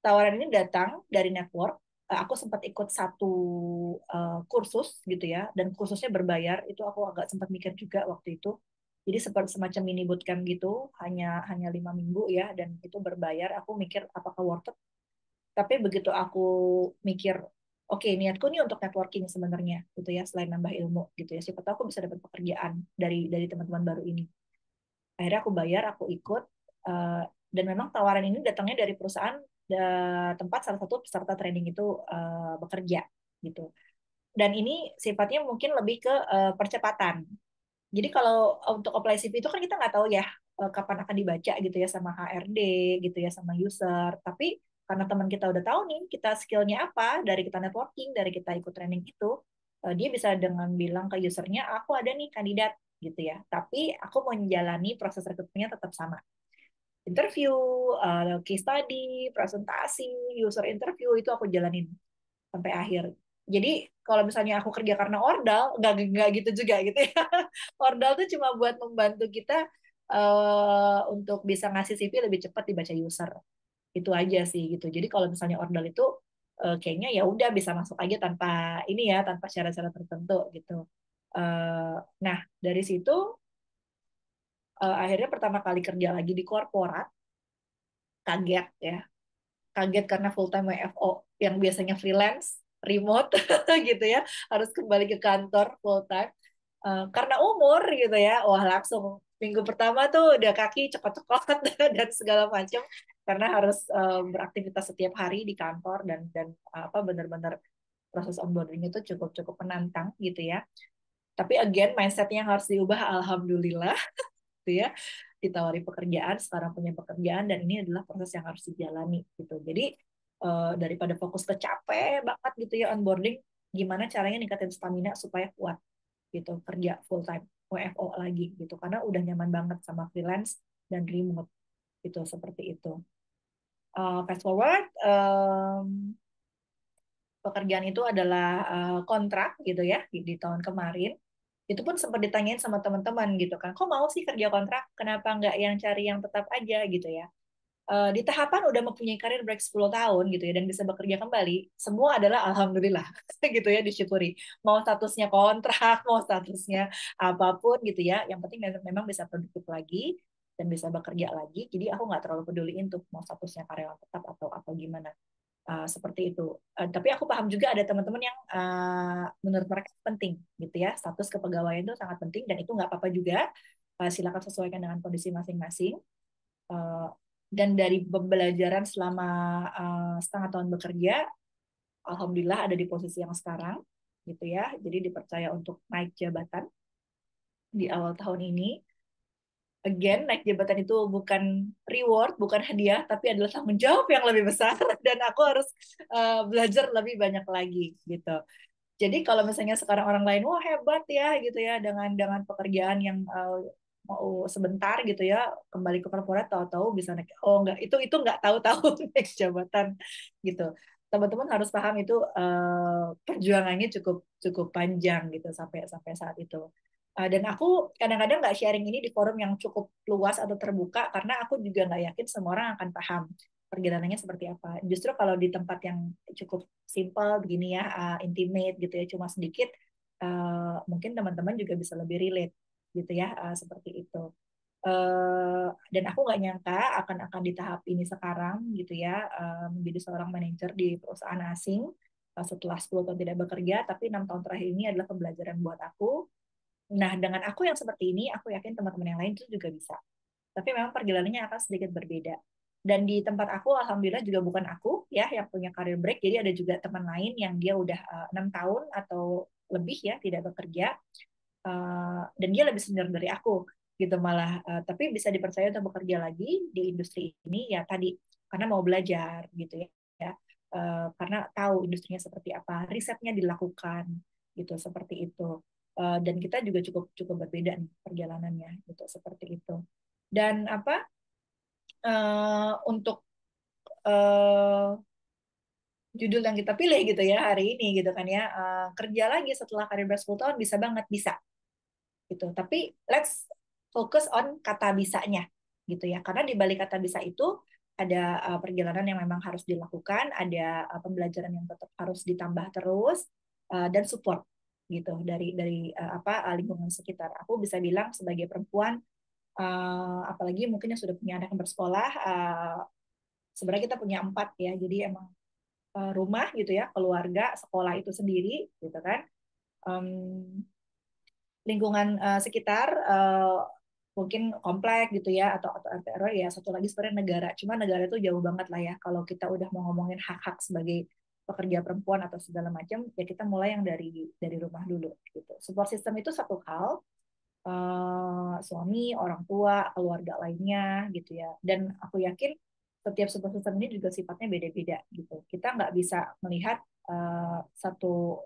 tawaran ini datang dari network. Aku sempat ikut satu kursus gitu ya, dan kursusnya berbayar. Itu aku agak sempat mikir juga waktu itu. Jadi seperti semacam mini bootcamp gitu, hanya 5 minggu ya, dan itu berbayar. Aku mikir apakah worth it. Tapi begitu aku mikir, oke, niatku nih untuk networking sebenarnya gitu ya, selain nambah ilmu gitu ya, siapa tahu aku bisa dapat pekerjaan dari teman-teman baru ini. Akhirnya aku bayar, aku ikut. Uh, dan memang tawaran ini datangnya dari perusahaan tempat salah satu peserta training itu bekerja gitu. Dan ini sifatnya mungkin lebih ke percepatan. Jadi kalau untuk apply CV itu kan kita nggak tahu ya kapan akan dibaca gitu ya sama HRD gitu ya sama user. Tapi karena teman kita udah tahu nih kita skillnya apa dari kita networking, dari kita ikut training itu, dia bisa dengan bilang ke usernya, aku ada nih kandidat gitu ya. Tapi aku mau menjalani proses rekrutmennya tetap sama. Interview, case study, presentasi, user interview itu aku jalanin sampai akhir. Jadi kalau misalnya aku kerja karena ordal, nggak gitu juga gitu ya. Ordal tuh cuma buat membantu kita untuk bisa ngasih CV lebih cepat dibaca user. Itu aja sih gitu. Jadi kalau misalnya ordal itu kayaknya ya udah bisa masuk aja tanpa ini ya, tanpa syarat-syarat tertentu gitu. Nah dari situ akhirnya pertama kali kerja lagi di korporat, kaget ya, kaget karena full time WFO yang biasanya freelance, remote gitu ya, harus kembali ke kantor full time. Karena umur gitu ya, wah langsung minggu pertama tuh udah kaki cokot-cokot dan segala macam karena harus beraktivitas setiap hari di kantor dan apa benar-benar proses onboarding itu cukup menantang gitu ya. Tapi again mindsetnya yang harus diubah, alhamdulillah gitu ya, ditawari pekerjaan, sekarang punya pekerjaan, dan ini adalah proses yang harus dijalani gitu. Jadi daripada fokus ke capek banget gitu ya onboarding, gimana caranya ningkatin stamina supaya kuat gitu kerja full time WFO lagi gitu, karena udah nyaman banget sama freelance dan remote gitu, seperti itu. Fast forward, pekerjaan itu adalah kontrak gitu ya di tahun kemarin. Itu pun sempat ditanyain sama teman-teman gitu kan, kok mau sih kerja kontrak, kenapa nggak yang cari yang tetap aja gitu ya. Di tahapan udah mempunyai karir break 10 tahun gitu ya dan bisa bekerja kembali, semua adalah alhamdulillah gitu ya, disyukuri. Mau statusnya kontrak, mau statusnya apapun gitu ya, yang penting memang bisa produktif lagi dan bisa bekerja lagi. Jadi aku nggak terlalu peduliin tuh mau statusnya karyawan tetap atau gimana. Seperti itu. Tapi aku paham juga ada teman-teman yang menurut mereka penting gitu ya, status kepegawaian itu sangat penting dan itu nggak apa-apa juga. Silakan sesuaikan dengan kondisi masing-masing. Uh, dan dari pembelajaran selama setengah tahun bekerja, alhamdulillah ada di posisi yang sekarang gitu ya. Jadi dipercaya untuk naik jabatan di awal tahun ini. Again, naik jabatan itu bukan reward, bukan hadiah, tapi adalah tanggung jawab yang lebih besar dan aku harus belajar lebih banyak lagi gitu. Jadi kalau misalnya sekarang orang lain, wah hebat ya gitu ya dengan pekerjaan yang mau sebentar gitu ya kembali ke korporat, tahu-tahu bisa naik. Oh enggak, itu enggak tahu-tahu naik jabatan gitu. Teman-teman harus paham itu perjuangannya cukup cukup panjang gitu sampai sampai saat itu. Dan aku kadang-kadang nggak sharing ini di forum yang cukup luas atau terbuka karena aku juga nggak yakin semua orang akan paham perjalanannya seperti apa. Justru kalau di tempat yang cukup simple begini ya, intimate gitu ya, cuma sedikit, mungkin teman-teman juga bisa lebih relate gitu ya, seperti itu. Dan aku nggak nyangka akan di tahap ini sekarang gitu ya, menjadi seorang manajer di perusahaan asing setelah 10 tahun tidak bekerja, tapi 6 tahun terakhir ini adalah pembelajaran buat aku. Nah, dengan aku yang seperti ini, aku yakin teman-teman yang lain itu juga bisa. Tapi memang perjalanannya akan sedikit berbeda. Dan di tempat aku, alhamdulillah juga bukan aku ya yang punya career break. Jadi ada juga teman lain yang dia udah 6 tahun atau lebih ya tidak bekerja, dan dia lebih senior dari aku gitu malah. Tapi bisa dipercaya untuk bekerja lagi di industri ini ya tadi karena mau belajar gitu ya. Karena tahu industrinya seperti apa, risetnya dilakukan gitu, seperti itu. Dan kita juga cukup cukup berbeda nih perjalanannya gitu, seperti itu. Dan apa untuk judul yang kita pilih gitu ya hari ini gitu kan ya, kerja lagi setelah karir 10 tahun bisa banget, bisa gitu. Tapi let's focus on kata bisanya gitu ya. Karena di balik kata bisa itu ada perjalanan yang memang harus dilakukan, ada pembelajaran yang tetap harus ditambah terus, dan support gitu dari lingkungan sekitar. Aku bisa bilang sebagai perempuan, apalagi mungkin yang sudah punya anak yang bersekolah, sebenarnya kita punya 4 ya. Jadi emang rumah gitu ya, keluarga, sekolah itu sendiri gitu kan. Lingkungan sekitar mungkin komplek gitu ya, atau RT RW ya, satu lagi sebenarnya negara. Cuma negara itu jauh banget lah ya. Kalau kita udah mau ngomongin hak-hak sebagai pekerja perempuan atau segala macam, ya kita mulai yang dari rumah dulu gitu. Support system itu satu hal, suami, orang tua, keluarga lainnya gitu ya. Dan aku yakin setiap support system ini juga sifatnya beda-beda gitu. Kita nggak bisa melihat satu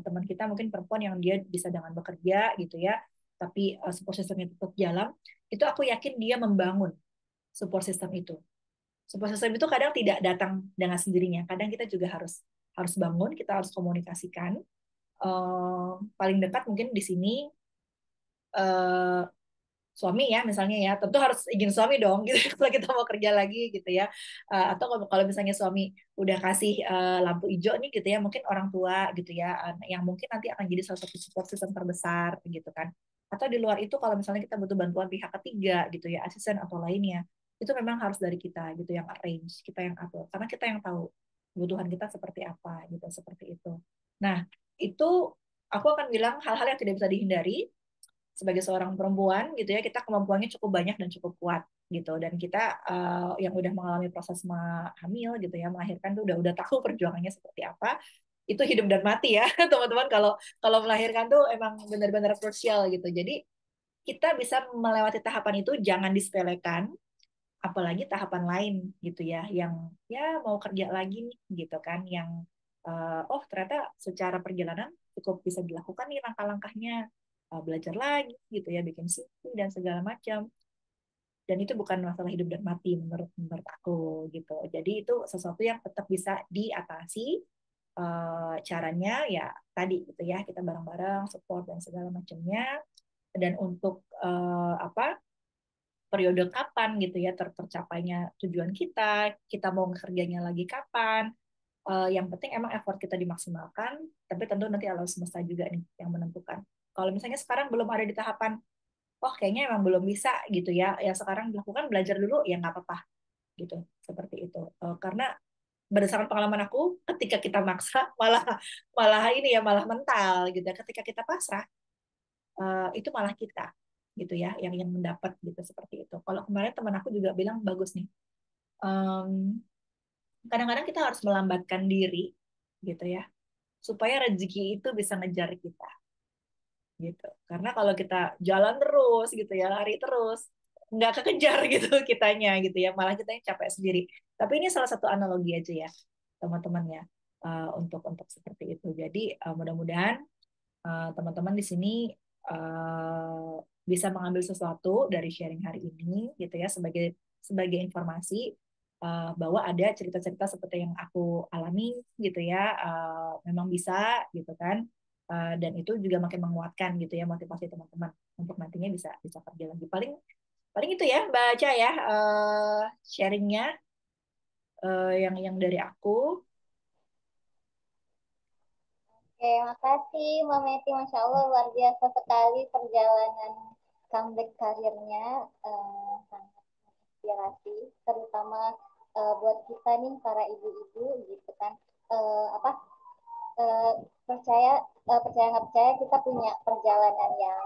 teman kita mungkin perempuan yang dia bisa dengan bekerja gitu ya, tapi support systemnya tetap jalan. Itu aku yakin dia membangun support system itu. Support system itu kadang tidak datang dengan sendirinya. Kadang kita juga harus harus bangun, kita harus komunikasikan. Paling dekat mungkin di sini eh, suami ya misalnya ya, tentu harus izin suami dong gitu kalau kita mau kerja lagi gitu ya. Atau kalau misalnya suami udah kasih lampu hijau nih gitu ya, mungkin orang tua gitu ya, yang mungkin nanti akan jadi salah satu support system terbesar gitu kan. Atau di luar itu kalau misalnya kita butuh bantuan pihak ketiga gitu ya, asisten atau lainnya, itu memang harus dari kita gitu yang arrange, kita yang atur, karena kita yang tahu kebutuhan kita seperti apa gitu, seperti itu. Nah, itu aku akan bilang hal-hal yang tidak bisa dihindari sebagai seorang perempuan gitu ya, kita kemampuannya cukup banyak dan cukup kuat gitu, dan kita yang udah mengalami proses hamil gitu ya, melahirkan tuh udah tahu perjuangannya seperti apa. Itu hidup dan mati ya teman-teman, kalau kalau melahirkan tuh emang benar-benar krusial gitu. Jadi kita bisa melewati tahapan itu, jangan disepelekan, apalagi tahapan lain gitu ya, yang ya mau kerja lagi nih gitu kan, yang oh ternyata secara perjalanan cukup bisa dilakukan nih langkah-langkahnya, belajar lagi gitu ya, bikin CV dan segala macam. Dan itu bukan masalah hidup dan mati menurut menurut aku gitu. Jadi itu sesuatu yang tetap bisa diatasi. Caranya ya tadi gitu ya, kita bareng-bareng support dan segala macamnya. Dan untuk apa, periode kapan gitu ya tercapainya tujuan kita mau kerjanya lagi kapan. Yang penting emang effort kita dimaksimalkan, tapi tentu nanti alam semesta juga nih yang menentukan. Kalau misalnya sekarang belum ada di tahapan, oh kayaknya emang belum bisa gitu ya, ya sekarang dilakukan, belajar dulu ya nggak apa-apa gitu, seperti itu. Karena berdasarkan pengalaman aku, ketika kita maksa malah malah ini ya, malah mental gitu ya. Ketika kita pasrah, itu malah kita gitu ya yang mendapat gitu, seperti itu. Kalau kemarin teman aku juga bilang bagus nih, kadang-kadang kita harus melambatkan diri gitu ya, supaya rezeki itu bisa ngejar kita gitu. Karena kalau kita jalan terus gitu ya, lari terus, nggak kekejar gitu kitanya gitu ya, malah kita yang capek sendiri. Tapi ini salah satu analogi aja ya teman-teman ya, untuk seperti itu. Jadi mudah-mudahan teman-teman di sini bisa mengambil sesuatu dari sharing hari ini gitu ya, sebagai sebagai informasi bahwa ada cerita-cerita seperti yang aku alami gitu ya, memang bisa gitu kan. Dan itu juga makin menguatkan gitu ya motivasi teman-teman untuk nantinya bisa bisa kerja lagi. Paling paling itu ya baca ya, sharingnya yang dari aku. Oke, makasih Mbak Meti. Masya Allah, luar biasa sekali perjalanan comeback karirnya. Sangat inspirasi, terutama buat kita nih para ibu-ibu gitu kan. Apa eh, percaya percaya nggak percaya, kita punya perjalanan yang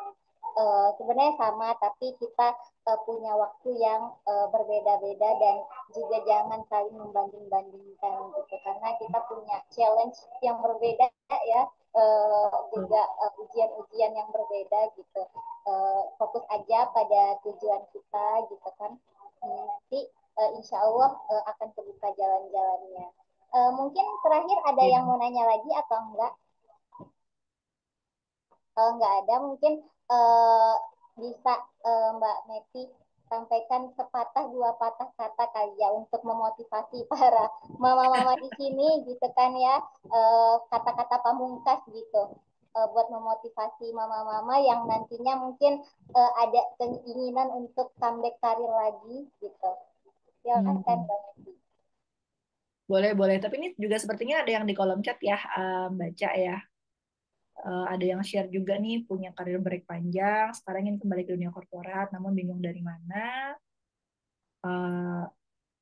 sebenarnya sama, tapi kita punya waktu yang berbeda-beda, dan juga jangan saling membanding-bandingkan gitu, karena kita punya challenge yang berbeda ya, juga ujian-ujian yang berbeda gitu. Fokus aja pada tujuan kita gitu kan. Nanti insya Allah akan terbuka jalan-jalannya. Mungkin terakhir ada Ya. yang mau nanya lagi atau enggak? Kalau nggak ada, mungkin uh, bisa Mbak Meti sampaikan sepatah dua patah kata kali ya, untuk memotivasi para mama-mama di sini gitu kan ya, kata-kata pamungkas gitu, buat memotivasi mama-mama yang nantinya mungkin ada keinginan untuk comeback karir lagi gitu. Silakan Hmm. Mbak Meti. Boleh, boleh. Tapi ini juga sepertinya ada yang di kolom chat ya, baca ya. Ada yang share juga nih, punya karir break panjang, sekarang ingin kembali ke dunia korporat, namun bingung dari mana. Eh,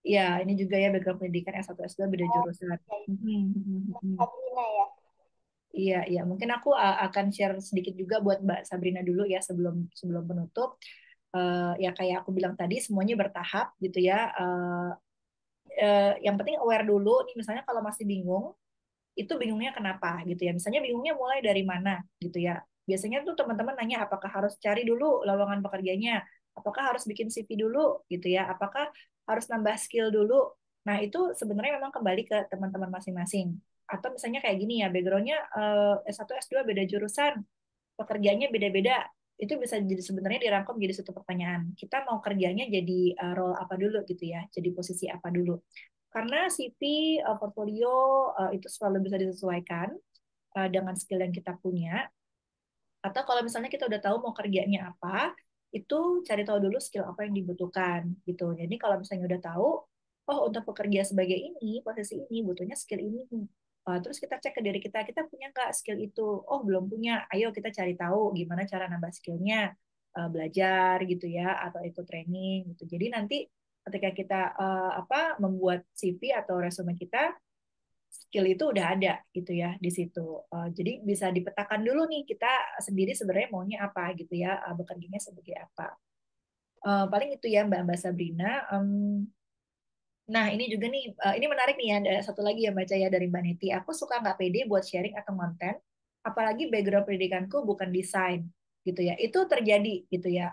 ya, ini juga ya background pendidikan S1 S2 beda Oh, jurusan. ya, Mhm. Sabrina ya. Iya, iya. Mungkin aku akan share sedikit juga buat Mbak Sabrina dulu ya, sebelum sebelum penutup. Ya kayak aku bilang tadi, semuanya bertahap gitu ya. Yang penting aware dulu nih, misalnya kalau masih bingung, itu bingungnya kenapa gitu ya. Misalnya bingungnya mulai dari mana gitu ya. Biasanya tuh teman-teman nanya apakah harus cari dulu lowongan pekerjaannya, apakah harus bikin CV dulu gitu ya, apakah harus nambah skill dulu. Nah, itu sebenarnya memang kembali ke teman-teman masing-masing. Atau misalnya kayak gini ya, backgroundnya S1, S2 beda jurusan, pekerjaannya beda-beda. Itu bisa jadi sebenarnya dirangkum jadi satu pertanyaan. Kita mau kerjanya jadi role apa dulu gitu ya, jadi posisi apa dulu. Karena CV, portfolio itu selalu bisa disesuaikan dengan skill yang kita punya. Atau kalau misalnya kita udah tahu mau kerjanya apa, itu cari tahu dulu skill apa yang dibutuhkan gitu. Jadi kalau misalnya udah tahu, oh untuk bekerja sebagai ini, posisi ini butuhnya skill ini. Terus kita cek ke diri kita punya nggak skill itu? Oh belum punya, ayo kita cari tahu gimana cara nambah skillnya, belajar gitu ya, atau ikut training gitu. Jadi nanti ketika kita membuat CV atau resume kita, skill itu udah ada gitu ya di situ. Jadi bisa dipetakan dulu nih kita sendiri sebenarnya maunya apa gitu ya, bekerjanya sebagai apa. Paling itu ya Mbak Sabrina. Nah ini juga nih, ini menarik nih ya, ada satu lagi ya baca ya dari Mbak Neti. Aku suka nggak pede buat sharing atau konten, apalagi background pendidikanku bukan desain gitu ya. Itu terjadi gitu ya,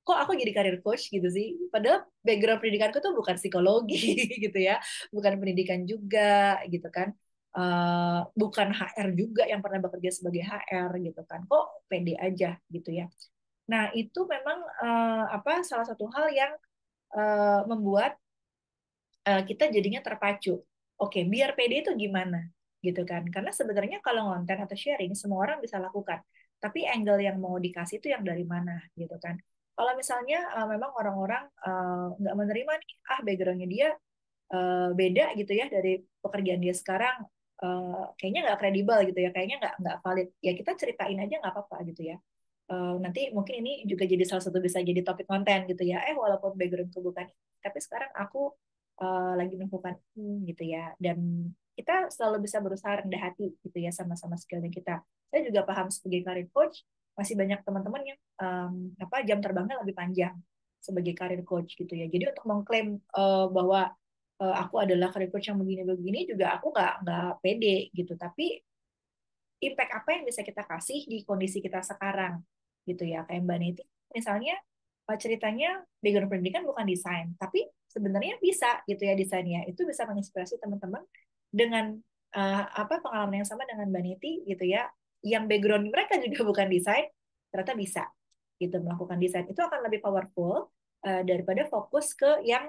kok aku jadi karir coach gitu sih. Padahal background pendidikanku tuh bukan psikologi gitu ya, bukan pendidikan juga gitu kan. Bukan HR juga yang pernah bekerja sebagai HR gitu kan. Kok pede aja gitu ya. Nah, itu memang salah satu hal yang membuat kita jadinya terpacu. Oke, biar pede itu gimana gitu kan? Karena sebenarnya kalau konten atau sharing semua orang bisa lakukan. Tapi angle yang mau dikasih itu yang dari mana gitu kan? Kalau misalnya memang orang-orang nggak menerima nih, backgroundnya dia beda gitu ya dari pekerjaan dia sekarang, kayaknya nggak kredibel gitu ya, kayaknya nggak valid. Ya kita ceritain aja nggak apa-apa gitu ya. Nanti mungkin ini juga jadi salah satu bisa jadi topik konten gitu ya. Walaupun backgroundku bukan, tapi sekarang aku lagi menemukan gitu ya. Dan kita selalu bisa berusaha rendah hati gitu ya sama-sama skillnya kita. Saya juga paham sebagai career coach masih banyak teman-teman yang jam terbangnya lebih panjang sebagai career coach gitu ya. Jadi untuk mengklaim bahwa aku adalah career coach yang begini-begini juga aku nggak pede gitu. Tapi impact apa yang bisa kita kasih di kondisi kita sekarang gitu ya, kayak Mbak Neti misalnya ceritanya background pendidikan bukan desain tapi sebenarnya bisa gitu ya, desainnya itu bisa menginspirasi teman-teman dengan pengalaman yang sama dengan Mbak Neti gitu ya, yang background mereka juga bukan desain ternyata bisa gitu melakukan desain. Itu akan lebih powerful daripada fokus ke yang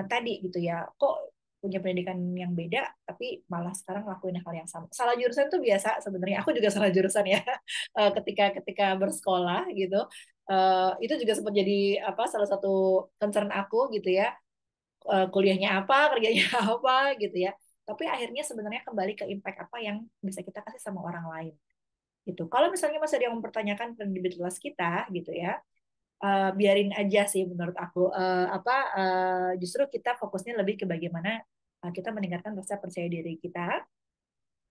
tadi gitu ya, kok punya pendidikan yang beda tapi malah sekarang ngelakuin hal yang sama. Salah jurusan tuh biasa sebenarnya. Aku juga salah jurusan ya ketika ketika bersekolah gitu. Itu juga sempat jadi salah satu concern aku gitu ya. Kuliahnya apa, kerjanya apa gitu ya. Tapi akhirnya sebenarnya kembali ke impact apa yang bisa kita kasih sama orang lain gitu. Kalau misalnya masih ada yang mempertanyakan kredibilitas kita gitu ya, biarin aja sih menurut aku. Justru kita fokusnya lebih ke bagaimana kita meningkatkan rasa percaya diri kita,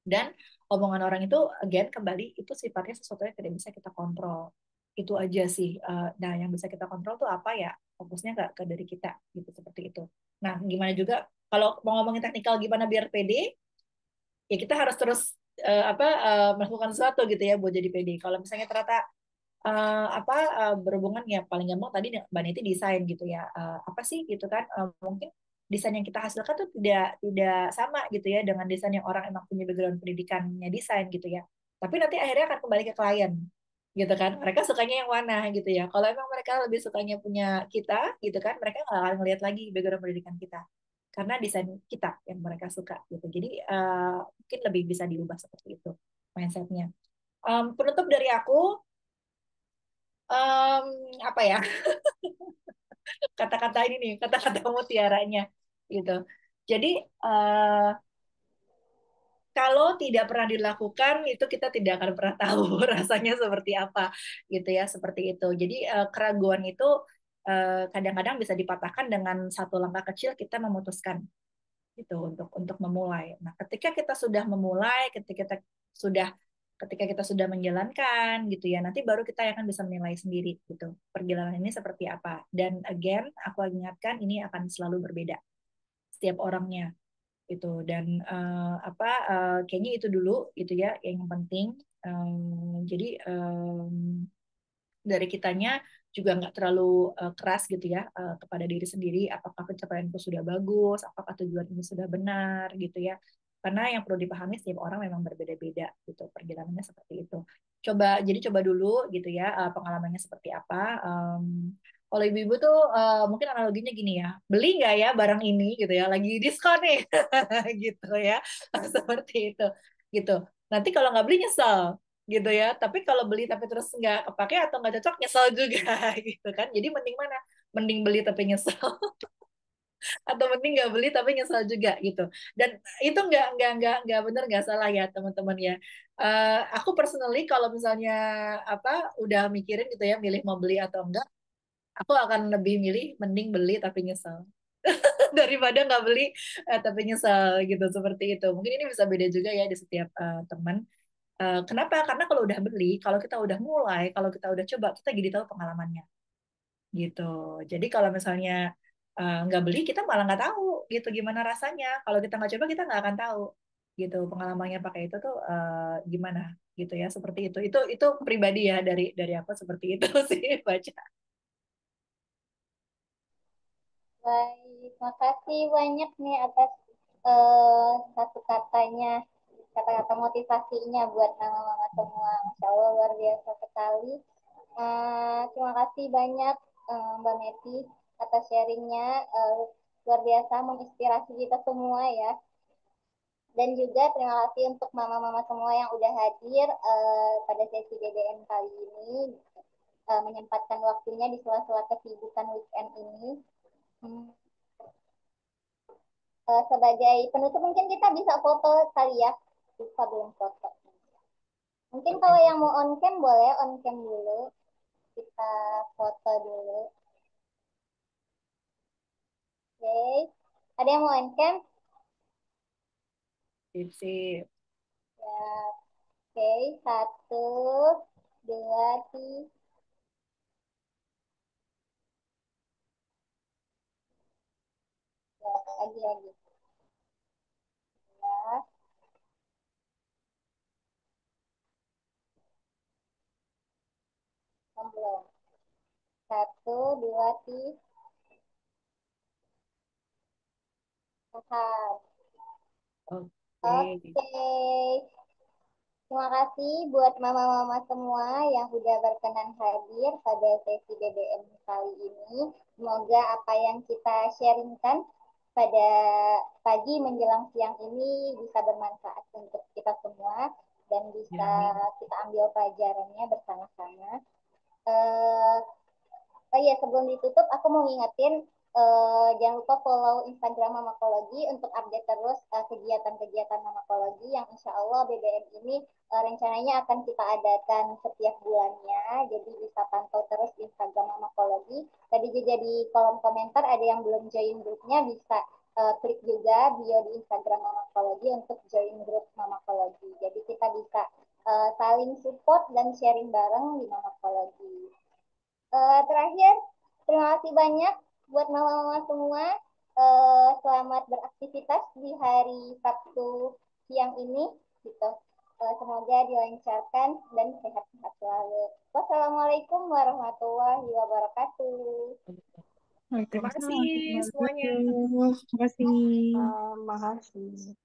dan omongan orang itu again kembali itu sifatnya sesuatu yang tidak bisa kita kontrol. Itu aja sih. Nah yang bisa kita kontrol tuh apa ya, fokusnya ke dari kita gitu, seperti itu. Nah gimana juga kalau mau ngomongin teknikal gimana biar pede, ya kita harus terus melakukan sesuatu gitu ya buat jadi pede. Kalau misalnya ternyata berhubungan ya paling gampang tadi Mbak Niti desain gitu ya. Apa sih gitu kan, mungkin desain yang kita hasilkan tuh tidak tidak sama gitu ya dengan desain yang orang emang punya background pendidikannya desain gitu ya, tapi nanti akhirnya akan kembali ke klien gitu kan, mereka sukanya yang mana gitu ya. Kalau emang mereka lebih sukanya punya kita gitu kan, mereka nggak akan ngeliat lagi background pendidikan kita karena desain kita yang mereka suka gitu. Jadi mungkin lebih bisa diubah seperti itu mindsetnya. Penutup dari aku, em, apa ya, kata-kata ini nih, kata-kata mutiaranya gitu. Jadi eh, kalau tidak pernah dilakukan itu kita tidak akan pernah tahu rasanya seperti apa gitu ya, seperti itu. Jadi keraguan itu kadang-kadang bisa dipatahkan dengan satu langkah kecil kita memutuskan gitu untuk memulai. Nah, ketika kita sudah memulai, ketika kita sudah Ketika kita sudah menjalankan gitu ya, nanti baru kita akan bisa menilai sendiri gitu perjalanan ini seperti apa. Dan again, aku ingatkan ini akan selalu berbeda setiap orangnya gitu. Dan kayaknya itu dulu gitu ya yang penting. Jadi dari kitanya juga nggak terlalu keras gitu ya kepada diri sendiri, apakah pencapaianku sudah bagus, apakah tujuan ini sudah benar gitu ya, karena yang perlu dipahami setiap orang memang berbeda-beda gitu perjalanannya seperti itu. Coba dulu gitu ya pengalamannya seperti apa. Kalau ibu-ibu tuh mungkin analoginya gini ya, beli nggak ya barang ini gitu ya, lagi diskon nih gitu ya, seperti itu gitu. Nanti kalau nggak beli nyesel gitu ya. Tapi kalau beli tapi terus nggak kepake atau nggak cocok nyesel juga gitu kan. Jadi mending mana? Mending beli tapi nyesel atau mending nggak beli tapi nyesel juga gitu. Dan itu nggak benar nggak salah ya teman-teman ya. Aku personally kalau misalnya udah mikirin gitu ya milih mau beli atau enggak, aku akan lebih milih mending beli tapi nyesel daripada nggak beli tapi nyesel gitu seperti itu. Mungkin ini bisa beda juga ya di setiap teman. Kenapa? Karena kalau udah beli, kalau kita udah mulai, kalau kita udah coba, kita jadi tahu pengalamannya, gitu. Jadi kalau misalnya nggak beli, kita malah nggak tahu, gitu gimana rasanya. Kalau kita nggak coba, kita nggak akan tahu, gitu pengalamannya pakai itu tuh gimana, gitu ya. Seperti itu. Itu pribadi ya dari aku seperti itu sih baca. Baik, makasih banyak nih atas satu katanya, kata-kata motivasinya buat mama-mama semua. Masya Allah, luar biasa sekali. Terima kasih banyak Mbak Meti atas sharingnya. Luar biasa menginspirasi kita semua ya. Dan juga terima kasih untuk mama-mama semua yang udah hadir pada sesi BBM kali ini, menyempatkan waktunya di sela-sela kesibukan weekend ini. Hmm, sebagai penutup mungkin kita bisa foto kali ya, bisa belum foto. Mungkin kalau yang mau on cam boleh on cam dulu, kita foto dulu. Oke, okay. Ada yang mau on cam? Sip, sip. Ya, oke, okay. Satu, dua, tiga. Ya, lagi. Ya, belum. Satu, dua, tiga. Paham. Oke. Oke. Terima kasih buat mama-mama semua yang sudah berkenan hadir pada sesi BBM kali ini. Semoga apa yang kita sharingkan pada pagi menjelang siang ini bisa bermanfaat untuk kita semua dan Ya, bisa amin. kita ambil pelajarannya bersama-sama. Eh, Oh iya, sebelum ditutup, aku mau ngingetin, jangan lupa follow Instagram Mamakologi untuk update terus kegiatan-kegiatan Mamakologi yang insya Allah BBM ini rencananya akan kita adakan setiap bulannya. Jadi bisa pantau terus di Instagram Mamakologi. Tadi juga di kolom komentar ada yang belum join grupnya, bisa klik juga bio di Instagram Mamakologi untuk join grup Mamakologi. Jadi kita bisa saling support dan sharing bareng di Mamakologi. Terakhir, terima kasih banyak buat mama-mama semua. Selamat beraktivitas di hari Sabtu siang ini. Gitu. Semoga dilancarkan dan sehat-sehat selalu. Wassalamualaikum warahmatullahi wabarakatuh. Terima Waalaikumsalam kasih warahmatullahi semuanya. wabarakatuh. Terima kasih. Makasih.